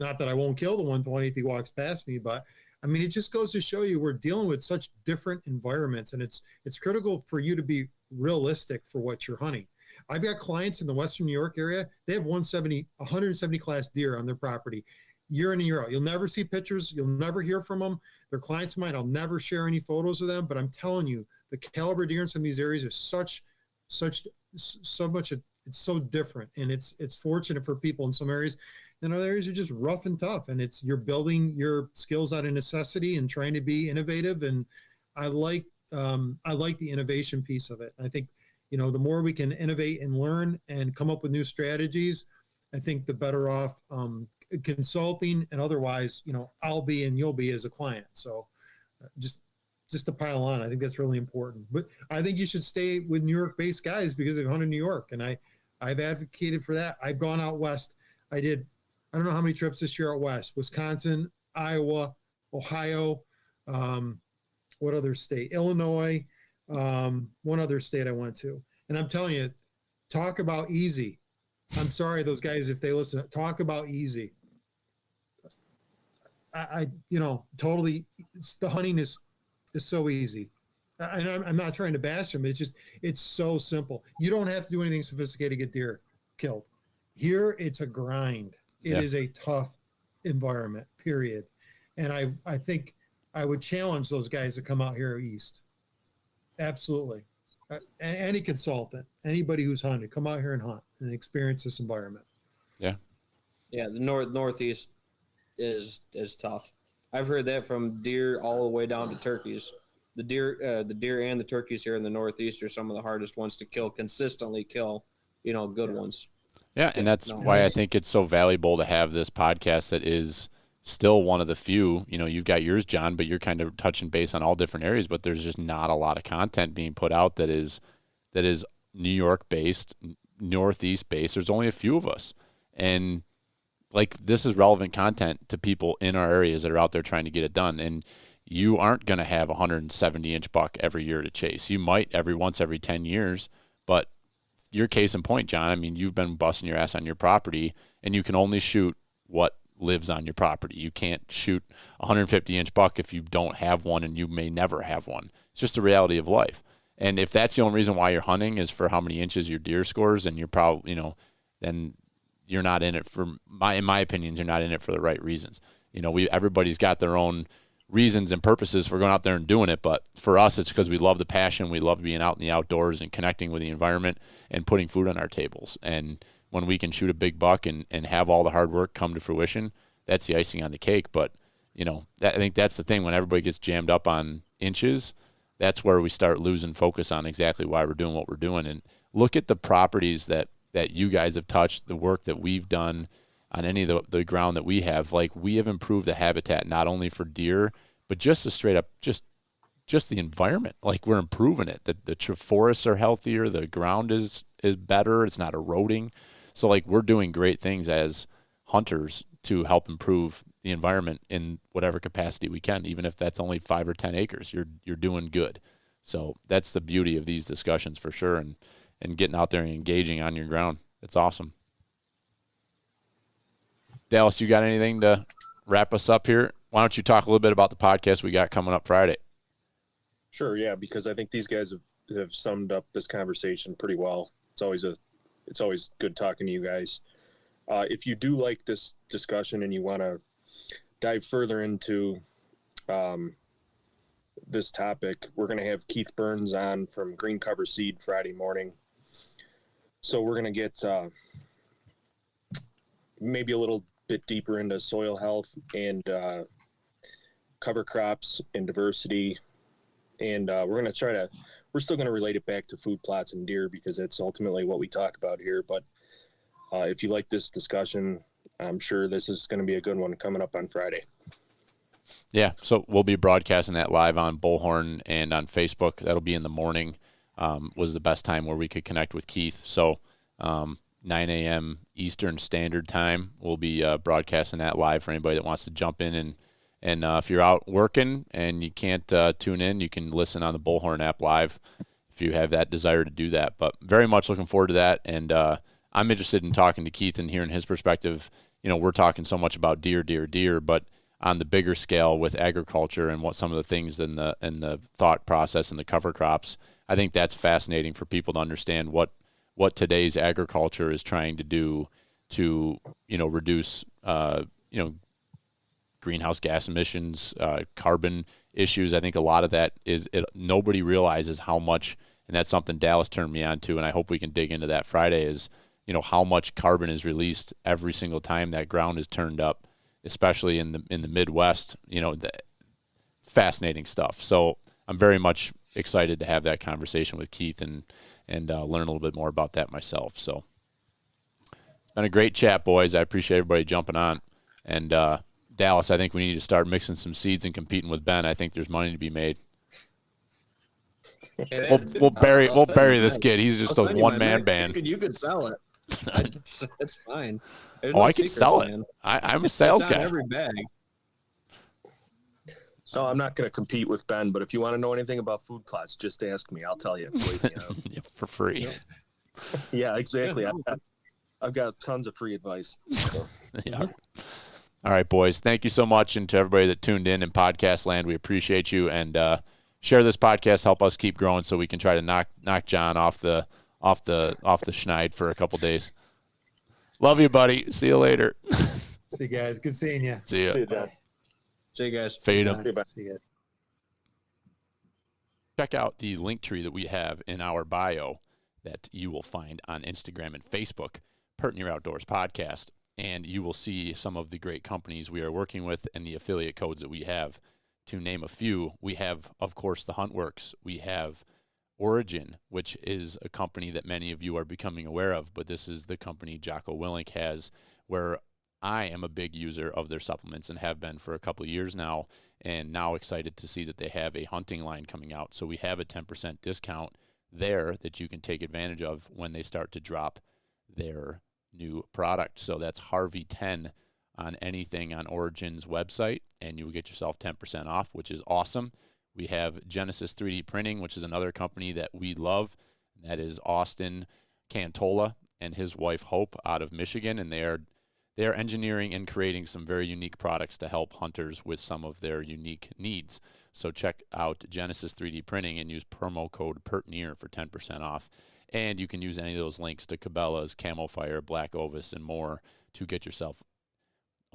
G: Not that I won't kill the 120 if he walks past me, but I mean, it just goes to show you we're dealing with such different environments, and it's critical for you to be realistic for what you're hunting. I've got clients in the Western New York area. They have 170 class deer on their property year in and year out. You'll never see pictures. You'll never hear from them. They're clients of mine. I'll never share any photos of them, but I'm telling you, the caliber deer in some of these areas are so much. It's so different, and it's fortunate for people in some areas. In other areas are just rough and tough, and you're building your skills out of necessity and trying to be innovative. And I like the innovation piece of it. I think, the more we can innovate and learn and come up with new strategies, I think the better off consulting and otherwise, I'll be and you'll be as a client. So just to pile on, I think that's really important. But I think you should stay with New York-based guys because they've hunted New York, and I've advocated for that. I've gone out west. I don't know how many trips this year out west: Wisconsin, Iowa, Ohio, what other state? Illinois, one other state I went to. And I'm telling you, talk about easy. I'm sorry, those guys, if they listen, talk about easy. Totally, the hunting is so easy. And I'm not trying to bash them. It's so simple. You don't have to do anything sophisticated to get deer killed. Here, it's a grind. It is a tough environment, period. And I think I would challenge those guys to come out here east. Absolutely. Any consultant, anybody who's hunted, come out here and hunt and experience this environment.
B: Yeah.
A: Yeah, the northeast is tough. I've heard that from deer all the way down to turkeys. The deer and the turkeys here in the northeast are some of the hardest ones to consistently kill, good ones.
B: Yeah, and that's why I think it's so valuable to have this podcast that is still one of the few. You've got yours, Jon, but you're kind of touching base on all different areas, but there's just not a lot of content being put out that is New York based, Northeast based. There's only a few of us. And like, this is relevant content to people in our areas that are out there trying to get it done. And you aren't going to have a 170-inch buck every year to chase. You might every 10 years, but your case in point, Jon, I mean, you've been busting your ass on your property, and you can only shoot what lives on your property. You can't shoot a 150-inch buck if you don't have one, and you may never have one. It's just the reality of life. And if that's the only reason why you're hunting is for how many inches your deer scores, and you're probably, then you're not in it in my opinion, you're not in it for the right reasons. Everybody's got their own reasons and purposes for going out there and doing it, but for us, it's because we love the passion. We love being out in the outdoors and connecting with the environment and putting food on our tables. And when we can shoot a big buck and have all the hard work come to fruition, that's the icing on the cake. But, I think that's the thing. When everybody gets jammed up on inches, that's where we start losing focus on exactly why we're doing what we're doing. And look at the properties that you guys have touched, the work that we've done on any of the ground that we have. Like, we have improved the habitat not only for deer, but just the straight up just the environment. Like, we're improving it. The forests are healthier, the ground is better, it's not eroding. So like, we're doing great things as hunters to help improve the environment in whatever capacity we can, even if that's only 5 or 10 acres. You're doing good. So that's the beauty of these discussions for sure, and getting out there and engaging on your ground. It's awesome. Dallas, you got anything to wrap us up here? Why don't you talk a little bit about the podcast we got coming up Friday?
J: Sure, yeah, because I think these guys have summed up this conversation pretty well. It's always good talking to you guys. If you do like this discussion and you want to dive further into this topic, we're going to have Keith Burns on from Green Cover Seed Friday morning. So we're going to get maybe a little bit deeper into soil health and cover crops and diversity. And we're still going to relate it back to food plots and deer, because that's ultimately what we talk about here. But if you like this discussion, I'm sure this is going to be a good one coming up on Friday.
B: Yeah, so we'll be broadcasting that live on Bullhorn and on Facebook. That'll be in the morning. Was the best time where we could connect with Keith. So 9 a.m. Eastern Standard Time, we'll be broadcasting that live for anybody that wants to jump in. And if you're out working and you can't tune in, you can listen on the Bullhorn app live if you have that desire to do that. But very much looking forward to that. And I'm interested in talking to Keith and hearing his perspective. We're talking so much about deer, but on the bigger scale with agriculture and what some of the things in the thought process and the cover crops, I think that's fascinating for people to understand what today's agriculture is trying to do to, reduce, greenhouse gas emissions, carbon issues. I think a lot of that nobody realizes how much, and that's something Dallas turned me on to, and I hope we can dig into that Friday, is, how much carbon is released every single time that ground is turned up, especially in the Midwest. Fascinating stuff. So I'm very much excited to have that conversation with Keith and learn a little bit more about that myself. So it's been a great chat, boys. I appreciate everybody jumping on. And Dallas, I think we need to start mixing some seeds and competing with Ben. I think there's money to be made. We'll bury this kid. He's just a one-man band.
A: You could sell it. It's fine.
B: I could sell it. I'm a sales guy.
A: Every bag.
J: So I'm not going to compete with Ben, but if you want to know anything about food plots, just ask me. I'll tell you.
B: Yeah, for free.
J: Yeah, exactly. I've got tons of free advice. So.
B: Yeah. All right, boys. Thank you so much, and to everybody that tuned in podcast land, we appreciate you. And share this podcast, help us keep growing, so we can try to knock Jon off the schneid for a couple days. Love you, buddy. See you later.
G: See you guys. Good seeing you.
B: See you.
J: See you, John.
A: See you guys.
B: Feedinum.
G: See you guys.
B: Check out the link tree that we have in our bio that you will find on Instagram and Facebook, Pert in Your Outdoors Podcast, and you will see some of the great companies we are working with and the affiliate codes that we have. To name a few, we have, of course, the Huntworks. We have Origin, which is a company that many of you are becoming aware of, but this is the company Jocko Willink has, where I am a big user of their supplements and have been for a couple of years now, and now excited to see that they have a hunting line coming out. So we have a 10% discount there that you can take advantage of when they start to drop their new product. So that's Harvey 10 on anything on Origin's website, and you will get yourself 10% off, which is awesome. We have Genesis 3D Printing, which is another company that we love. And that is Austin Cantola and his wife Hope out of Michigan, and they are engineering and creating some very unique products to help hunters with some of their unique needs. So check out Genesis 3D Printing and use promo code PERTNEAR for 10% off. And you can use any of those links to Cabela's, Camo Fire, Black Ovis, and more to get yourself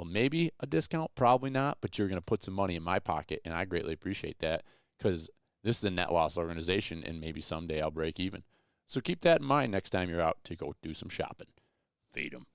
B: maybe a discount, probably not, but you're going to put some money in my pocket, and I greatly appreciate that because this is a net loss organization, and maybe someday I'll break even. So keep that in mind next time you're out to go do some shopping. Feed 'em.